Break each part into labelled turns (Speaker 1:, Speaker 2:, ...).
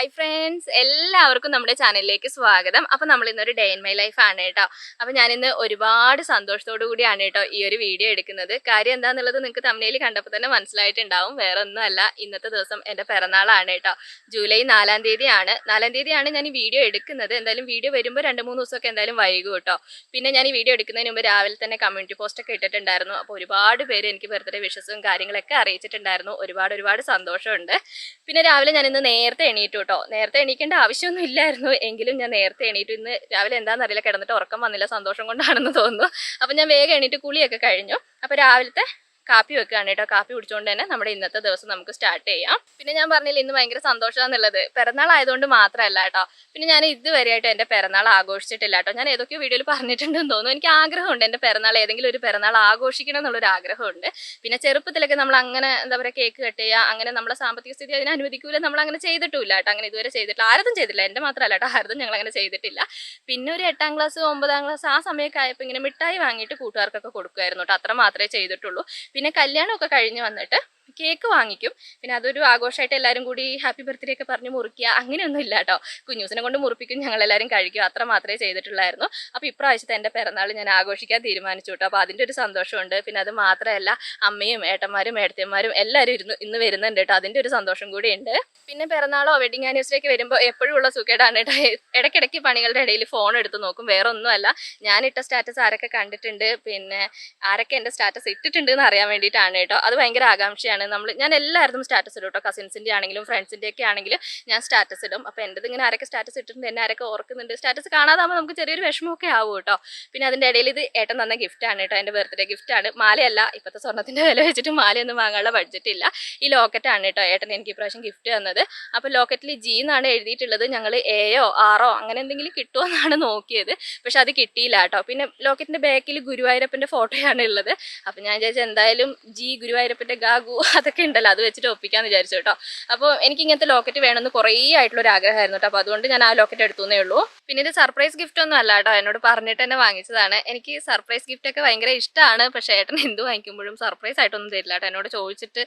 Speaker 1: Hi friends, എല്ലാവർക്കും നമ്മുടെ ചാനലിലേക്ക് സ്വാഗതം. അപ്പോൾ നമ്മൾ ഇന്നൊരു ഡേ ഇൻ മൈ ലൈഫ് ആണ് കേട്ടോ. അപ്പോൾ ഞാനിന്ന് ഒരുപാട് സന്തോഷത്തോടു കൂടിയാണ് കേട്ടോ ഈ ഒരു വീഡിയോ എടുക്കുന്നത്. കാര്യം എന്താണെന്നുള്ളത് നിങ്ങൾക്ക് തമ്മിൽ കണ്ടപ്പോൾ തന്നെ മനസ്സിലായിട്ടുണ്ടാവും. വേറെ ഒന്നുമല്ല, ഇന്നത്തെ ദിവസം എൻ്റെ പിറന്നാളാണ് കേട്ടോ. ജൂലൈ 4-ാം തീയതിയാണ്. 4-ാം തീയതിയാണ് ഞാൻ ഈ വീഡിയോ എടുക്കുന്നത്. എന്തായാലും വീഡിയോ വരുമ്പോൾ 2-3 ദിവസമൊക്കെ എന്തായാലും വൈകും കേട്ടോ. പിന്നെ ഞാൻ ഈ വീഡിയോ എടുക്കുന്നതിന് മുമ്പ് രാവിലെ തന്നെ കമ്മ്യൂണിറ്റി പോസ്റ്റൊക്കെ ഇട്ടിട്ടുണ്ടായിരുന്നു. അപ്പോൾ ഒരുപാട് പേര് എനിക്ക് ബർത്ത്ഡേ വിഷസും കാര്യങ്ങളൊക്കെ അറിയിച്ചിട്ടുണ്ടായിരുന്നു. ഒരുപാട് സന്തോഷമുണ്ട്. പിന്നെ രാവിലെ ഞാനിന്ന് നേരത്തെ എണീറ്റു കേട്ടോ. നേരത്തെ എണീക്കേണ്ട ആവശ്യമൊന്നും ഇല്ലായിരുന്നു, എങ്കിലും ഞാൻ നേരത്തെ എണീറ്റു. ഇന്ന് രാവിലെ എന്താണെന്നറിയില്ല, കിടന്നിട്ട് ഉറക്കം വന്നില്ല, സന്തോഷം കൊണ്ടാണെന്ന് തോന്നുന്നു. അപ്പം ഞാൻ വേഗം എണീറ്റ് കുളിയൊക്കെ കഴിഞ്ഞു. അപ്പോൾ രാവിലത്തെ കാപ്പി വെക്കുകയാണ് കേട്ടോ. കാപ്പി കുടിച്ചുകൊണ്ട് തന്നെ നമ്മുടെ ഇന്നത്തെ ദിവസം നമുക്ക് സ്റ്റാർട്ട് ചെയ്യാം. പിന്നെ ഞാൻ പറഞ്ഞില്ല, ഇന്ന് ഭയങ്കര സന്തോഷമാണെന്നുള്ളത്. പിറന്നാൾ ആയതുകൊണ്ട് മാത്രമല്ല കേട്ടോ. പിന്നെ ഞാൻ ഇതുവരെയായിട്ട് എൻ്റെ പിറന്നാൾ ആഘോഷിച്ചിട്ടില്ല കേട്ടോ. ഞാൻ ഏതൊക്കെയോ വീഡിയോയിൽ പറഞ്ഞിട്ടുണ്ടെന്ന് തോന്നുന്നു. എനിക്ക് ആഗ്രഹമുണ്ട് എൻ്റെ പിറന്നാൾ ഏതെങ്കിലും ഒരു പിറന്നാൾ ആഘോഷിക്കണം എന്നുള്ളൊരു ആഗ്രഹമുണ്ട്. പിന്നെ ചെറുപ്പത്തിലൊക്കെ നമ്മൾ അങ്ങനെ എന്താ പറയുക, കേക്ക് കട്ട് ചെയ്യുക, അങ്ങനെ നമ്മളെ സാമ്പത്തിക സ്ഥിതി അതിനെ അനുവദിക്കൂല, നമ്മൾ അങ്ങനെ ചെയ്തിട്ടില്ല കേട്ടോ. അങ്ങനെ ഇതുവരെ ചെയ്തിട്ടില്ല, ആരും ചെയ്തിട്ടില്ല, എൻ്റെ മാത്രമല്ല കേട്ടോ, ആരും ഞങ്ങൾ അങ്ങനെ ചെയ്തിട്ടില്ല. പിന്നെ ഒരു 8-ാം ക്ലാസ് 9-ാം ക്ലാസ് ആ സമയമൊക്കെ ആയപ്പോൾ ഇങ്ങനെ മിഠായി വാങ്ങിയിട്ട് കൂട്ടുകാർക്കൊക്കെ കൊടുക്കുമായിരുന്നു കേട്ടോ. അത്ര മാത്രമേ ചെയ്തിട്ടുള്ളൂ. പിന്നെ കല്യാണമൊക്കെ കഴിഞ്ഞ് വന്നിട്ട് കേക്ക് വാങ്ങിക്കും. പിന്നെ അതൊരു ആഘോഷമായിട്ട് എല്ലാവരും കൂടി ഹാപ്പി ബർത്ത്ഡേ ഒക്കെ പറഞ്ഞ് മുറിക്കുക, അങ്ങനെയൊന്നും ഇല്ല കേട്ടോ. കുഞ്ഞൂസിനെ കൊണ്ട് മുറിപ്പിക്കും, ഞങ്ങളെല്ലാവരും കഴിക്കും, അത്ര മാത്രമേ ചെയ്തിട്ടുള്ളായിരുന്നു. അപ്പോൾ ഇപ്രാവശ്യത്തെ എൻ്റെ പിറന്നാൾ ഞാൻ ആഘോഷിക്കാൻ തീരുമാനിച്ചു കേട്ടോ. അപ്പോൾ അതിൻ്റെ ഒരു സന്തോഷമുണ്ട്. പിന്നെ അത് മാത്രമല്ല, അമ്മയും ഏട്ടന്മാരും ഏട്ടത്തിയന്മാരും എല്ലാവരും ഇന്ന് വരുന്നുണ്ട് കേട്ടോ. അതിൻ്റെ ഒരു സന്തോഷം കൂടി ഉണ്ട്. പിന്നെ പിറന്നാളോ വെഡിങ് ആനിവേഴ്സറി ഒക്കെ വരുമ്പോൾ എപ്പോഴും ഉള്ള സുഖേടാണ് കേട്ടോ. ഇടയ്ക്കിടയ്ക്ക് പണികളുടെ ഇടയിൽ ഫോൺ എടുത്ത് നോക്കും, വേറെ ഒന്നുമല്ല. ഞാനിട്ട സ്റ്റാറ്റസ് ആരൊക്കെ കണ്ടിട്ടുണ്ട്, പിന്നെ ആരൊക്കെ എൻ്റെ സ്റ്റാറ്റസ് ഇട്ടിട്ടുണ്ട് എന്ന് അറിയാൻ വേണ്ടിയിട്ടാണ് കേട്ടോ. അത് ഭയങ്കര ആകാംക്ഷയാണ്. ഞാൻ എല്ലാവരും സ്റ്റാറ്റസ് ഇടും കേട്ടോ. കസിൻസിൻ്റെ ആണെങ്കിലും ഫ്രണ്ട്സിൻ്റെ ഒക്കെ ആണെങ്കിലും ഞാൻ സ്റ്റാറ്റസ് ഇടും. അപ്പോൾ എൻ്റെ ഇങ്ങനെ ആരൊക്കെ സ്റ്റാറ്റസ് ഇട്ടിട്ടുണ്ട്, എന്നെ ആരൊക്കെ ഓർക്കുന്നുണ്ട്. സ്റ്റാറ്റസ് കാണാതാകുമ്പോൾ നമുക്ക് ചെറിയൊരു വിഷമമൊക്കെ ആവും കേട്ടോ. പിന്നെ അതിൻ്റെ ഇടയിൽ ഇത് ഏട്ടൻ തന്ന ഗിഫ്റ്റാണ് കേട്ടോ, എൻ്റെ ബർത്ത്ഡേ ഗിഫ്റ്റാണ്. മാലയല്ല, ഇപ്പോഴത്തെ സ്വർണ്ണത്തിൻ്റെ വില വെച്ചിട്ട് മാലയൊന്നും വാങ്ങാനുള്ള ബഡ്ജറ്റ് ഇല്ല. ഈ ലോക്കറ്റാണ് കേട്ടോ ഏട്ടൻ എനിക്ക് ഇപ്രാവശ്യം ഗിഫ്റ്റ് തന്നത്. അപ്പോൾ ലോക്കറ്റിൽ ജി എന്നാണ് എഴുതിയിട്ടുള്ളത്. ഞങ്ങൾ എയോ ആറോ അങ്ങനെ എന്തെങ്കിലും കിട്ടുമോ എന്നാണ് നോക്കിയത്, പക്ഷെ അത് കിട്ടിയില്ല കേട്ടോ. പിന്നെ ലോക്കറ്റിൻ്റെ ബാക്കിൽ ഗുരുവായൂരപ്പൻ്റെ ഫോട്ടോയാണ് ഉള്ളത്. അപ്പോൾ ഞാൻ വിചാരിച്ചു എന്തായാലും ജി ഗുരുവായൂരപ്പൻ്റെ ഗാഗു അതൊക്കെ ഉണ്ടല്ലോ, അത് വെച്ചിട്ട് ഒപ്പിക്കാന്ന് വിചാരിച്ചു കേട്ടോ. അപ്പോൾ എനിക്ക് ഇങ്ങനത്തെ ലോക്കറ്റ് വേണമെന്ന് കുറേ ആയിട്ടുള്ളൊരു ആഗ്രഹമായിരുന്നു കേട്ടോ. അപ്പോൾ അതുകൊണ്ട് ഞാൻ ആ ലോക്കറ്റ് എടുത്തുന്നേ ഉള്ളൂ. പിന്നെ ഇത് സർപ്രൈസ് ഗിഫ്റ്റ് ഒന്നും അല്ല കേട്ടോ, എന്നോട് പറഞ്ഞിട്ട് തന്നെ വാങ്ങിച്ചതാണ്. എനിക്ക് സർപ്രൈസ് ഗിഫ്റ്റ് ഒക്കെ ഭയങ്കര ഇഷ്ടമാണ്, പക്ഷേ ഏട്ടൻ എന്ത് വാങ്ങിക്കുമ്പോഴും സർപ്രൈസ് ആയിട്ടൊന്നും തരില്ല കേട്ടോ. എന്നോട് ചോദിച്ചിട്ട്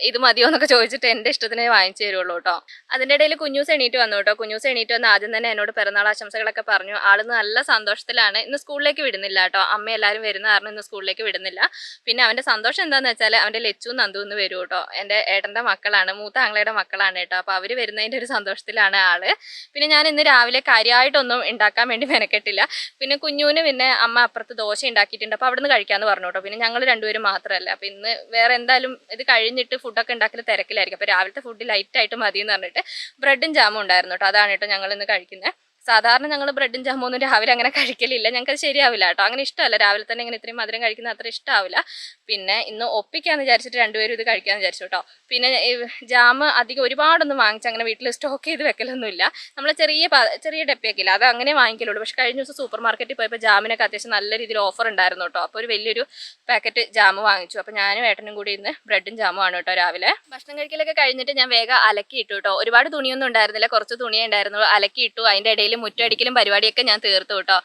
Speaker 1: ഇത് മതിയോ എന്നൊക്കെ ചോദിച്ചിട്ട് എൻ്റെ ഇഷ്ടത്തിനെ വാങ്ങിച്ചു തരുള്ളൂ കേട്ടോ. അതിൻ്റെ ഇടയിൽ കുഞ്ഞൂസ് എണീറ്റ് വന്നു കേട്ടോ. കുഞ്ഞൂസ് എണീറ്റ് വന്ന് ആദ്യം തന്നെ എന്നോട് പിറന്നാൾ ആശംസകളൊക്കെ പറഞ്ഞു. ആള് നല്ല സന്തോഷത്തിലാണ്. ഇന്ന് സ്കൂളിലേക്ക് വിടുന്നില്ല കേട്ടോ, അമ്മ എല്ലാവരും വരുന്ന കാരണം ഇന്ന് സ്കൂളിലേക്ക് വിടുന്നില്ല. പിന്നെ അവൻ്റെ സന്തോഷം എന്താണെന്ന് വെച്ചാൽ അവൻ്റെ ലച്ചു നന്ദു എന്ന് വരും കേട്ടോ. എൻ്റെ ഏട്ടൻ്റെ മക്കളാണ്, മൂത്ത ആങ്ങളയുടെ മക്കളാണ് കേട്ടോ. അപ്പോൾ അവർ വരുന്നതിൻ്റെ ഒരു സന്തോഷത്തിലാണ് ആള്. പിന്നെ ഞാൻ ഇന്ന് രാവിലെ കാര്യമായിട്ടൊന്നും ഉണ്ടാക്കാൻ വേണ്ടി മെനക്കെട്ടില്ല. പിന്നെ കുഞ്ഞൂന് പിന്നെ അമ്മ അപ്പുറത്ത് ദോശ ഉണ്ടാക്കിയിട്ടുണ്ട്, അപ്പോൾ അവിടെ നിന്ന് കഴിക്കാമെന്ന് പറഞ്ഞു കേട്ടോ. പിന്നെ ഞങ്ങൾ രണ്ടുപേരും മാത്രമല്ല. അപ്പോൾ ഇന്ന് വേറെ എന്തായാലും ഇത് കഴിഞ്ഞിട്ട് ഫുഡൊക്കെ ഉണ്ടാക്കൽ തിരക്കിലായിരിക്കും. അപ്പോൾ രാവിലത്തെ ഫുഡ് ലൈറ്റായിട്ട് മതി എന്ന് പറഞ്ഞിട്ട് ബ്രെഡും ജാമും ഉണ്ടായിരുന്നു കേട്ടോ. അതാണ് കേട്ടോ ഞങ്ങൾ ഇന്ന് കഴിക്കുന്നത്. സാധാരണ ഞങ്ങൾ ബ്രെഡും ജാമൊന്നും രാവിലെ അങ്ങനെ കഴിക്കലില്ല, ഞങ്ങൾക്ക് ശരിയാവില്ല കേട്ടോ. അങ്ങനെ ഇഷ്ടമല്ല, രാവിലെ തന്നെ ഇങ്ങനെ ഇത്രയും മധുരം കഴിക്കുന്നത് അത്ര ഇഷ്ടമാവില്ല. പിന്നെ ഇന്ന് ഒപ്പിക്കാന്ന് വിചാരിച്ചിട്ട് രണ്ടുപേരും ഇത് കഴിക്കാമെന്ന് വിചാരിച്ചു കേട്ടോ. പിന്നെ ജാം അധികം ഒരുപാടൊന്നും വാങ്ങിച്ച് അങ്ങനെ വീട്ടിൽ സ്റ്റോക്ക് ചെയ്ത് വെക്കലൊന്നുമില്ല. നമ്മൾ ചെറിയ ഡപ്പിയൊക്കെ ഇല്ല, അത് അങ്ങനെ വാങ്ങിക്കലുള്ളൂ. പക്ഷേ കഴിഞ്ഞ ദിവസം സൂപ്പർ മാർക്കറ്റിൽ പോയപ്പോൾ ജാമിനൊക്കെ അത്യാവശ്യം നല്ല രീതിയിൽ ഓഫർ ഉണ്ടായിരുന്നു കേട്ടോ. അപ്പോൾ ഒരു വലിയൊരു പാക്കറ്റ് ജാം വാങ്ങിച്ചു. അപ്പോൾ ഞാനും ഏട്ടനും കൂടി ഇന്ന് ബ്രെഡും ജാമും ആണ് കേട്ടോ. രാവിലെ ഭക്ഷണം കഴിക്കലൊക്കെ കഴിഞ്ഞിട്ട് ഞാൻ വേഗം അലക്കിയിട്ടു കേട്ടോ. ഒരുപാട് തുണിയൊന്നും ഉണ്ടായിരുന്നില്ല, കുറച്ച് തുണിയേ ഉണ്ടായിരുന്നുള്ളൂ. അലക്കിയിട്ടു. അതിൻ്റെ ഇടയിൽ മുറ്റടിക്കലും പരിപാടിയൊക്കെ ഞാൻ തീർത്തു കേട്ടോ.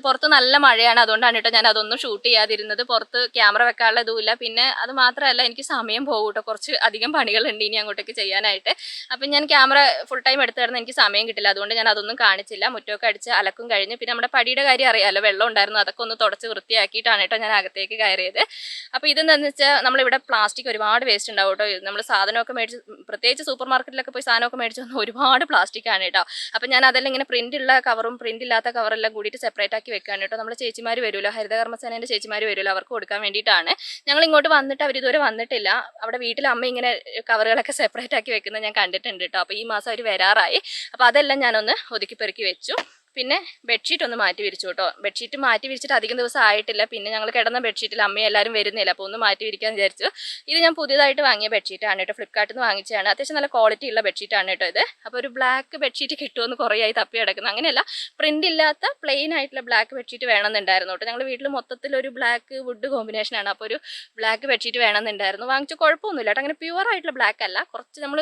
Speaker 1: പുറത്ത് നല്ല മഴയാണ്, അതുകൊണ്ടാണ് കേട്ടോ ഞാൻ അതൊന്നും ഷൂട്ട് ചെയ്യാതിരുന്നത്. പുറത്ത് ക്യാമറ വെക്കാനുള്ള ഇതുമില്ല. പിന്നെ അത് മാത്രമല്ല, എനിക്ക് സമയം പോകും കേട്ടോ, കുറച്ച് അധികം പണികളുണ്ട് ഇനി അങ്ങോട്ടേക്ക് ചെയ്യാനായിട്ട്. അപ്പം ഞാൻ ക്യാമറ ഫുൾ ടൈം എടുത്തു തരുന്ന എനിക്ക് സമയം കിട്ടില്ല, അതുകൊണ്ട് ഞാൻ അതൊന്നും കാണിച്ചില്ല. മുറ്റമൊക്കെ അടിച്ച് അലക്കും കഴിഞ്ഞ് പിന്നെ നമ്മുടെ പടിയുടെ കാര്യം അറിയാമല്ലോ, വെള്ളം ഉണ്ടായിരുന്നു, അതൊക്കെ ഒന്ന് തുടച്ച് വൃത്തിയാക്കിയിട്ടാണ് കേട്ടോ ഞാൻ അകത്തേക്ക് കയറിയത്. അപ്പോൾ ഇതെന്താണെന്ന് വെച്ചാൽ നമ്മളിവിടെ പ്ലാസ്റ്റിക് ഒരുപാട് വേസ്റ്റ് ഉണ്ടാവും കേട്ടോ. നമ്മൾ സാധനമൊക്കെ മേടിച്ച്, പ്രത്യേകിച്ച് സൂപ്പർ മാർക്കറ്റിലൊക്കെ പോയി സാധനമൊക്കെ മേടിച്ച് വന്ന് ഒരുപാട് പ്ലാസ്റ്റിക്കാണ് കേട്ടോ. അപ്പം ഞാൻ അതെല്ലാം ഇങ്ങനെ പ്രിൻ്റ് ഉള്ള കവറും പ്രിൻ്റ് ഇല്ലാത്ത കവറെല്ലാം കൂടിയിട്ട് സെപ്പറേറ്റ് ആക്കി വെക്കുകയാണ് കേട്ടോ. നമ്മൾ ചേച്ചിമാർ വരുമല്ലോ, ഹരിതകർമ്മസേനേൻ്റെ ചേച്ചിമാർ വരുമല്ലോ, അവർക്ക് കൊടുക്കാൻ വേണ്ടിയിട്ടാണ്. ഞങ്ങൾ ഇങ്ങോട്ട് വന്നിട്ട് അവരിതുവരെ വന്നിട്ടില്ല. അവിടെ വീട്ടിൽ അമ്മ ഇങ്ങനെ കവറുകളൊക്കെ സെപ്പറേറ്റ് ആക്കി വെക്കുന്നത് ഞാൻ കണ്ടിട്ടുണ്ട് കേട്ടോ. അപ്പോൾ ഈ മാസം അവർ വരാറായി. അപ്പോൾ അതെല്ലാം ഞാനൊന്ന് ഒതുക്കി പെറുക്കി വെച്ചു. പിന്നെ ബെഡ്ഷീറ്റ് ഒന്ന് മാറ്റി വിരിച്ചു കേട്ടോ. ബെഡ്ഷീറ്റ് മാറ്റി വിരിച്ചിട്ട് അധികം ദിവസം ആയിട്ടില്ല. പിന്നെ ഞങ്ങൾ കിടന്ന ബെഡ്ഷീറ്റിൽ അമ്മയും എല്ലാവരും വരുന്നില്ല, അപ്പോൾ ഒന്ന് മാറ്റി വിരിക്കാമെന്ന് വിചാരിച്ചു. ഇത് ഞാൻ പുതിയതായിട്ട് വാങ്ങിയ ബെഡ്ഷീറ്റാണ് കേട്ടോ, ഫ്ലിപ്കാർട്ടിൽ നിന്ന് വാങ്ങിച്ചതാണ്. അത്യാവശ്യം നല്ല ക്വാളിറ്റി ഉള്ള ബെഡ്ഷീറ്റാണ് കേട്ടോ ഇത്. അപ്പോൾ ഒരു ബ്ലാക്ക് ബെഡ്ഷീറ്റ് കിട്ടുമെന്ന് കുറേ ആയി തപ്പി കിടക്കുന്നു. അങ്ങനെയല്ല, പ്രിൻ്റ് ഇല്ലാത്ത പ്ലെയിൻ ആയിട്ടുള്ള ബ്ലാക്ക് ബെഡ്ഷീറ്റ് വേണമെന്നുണ്ടായിരുന്നു കേട്ടോ. ഞങ്ങൾ വീട്ടിൽ മൊത്തത്തിൽ ഒരു ബ്ലാക്ക് വുഡ് കോമ്പിനേഷനാണ്. അപ്പോൾ ഒരു ബ്ലാക്ക് ബെഡ്ഷീറ്റ് വേണമെന്നുണ്ടായിരുന്നു. വാങ്ങിച്ച കുഴപ്പമൊന്നുമില്ല കേട്ടോ. അങ്ങനെ പ്യുവർ ആയിട്ടുള്ള ബ്ലാക്ക് അല്ല, കുറച്ച് നമ്മൾ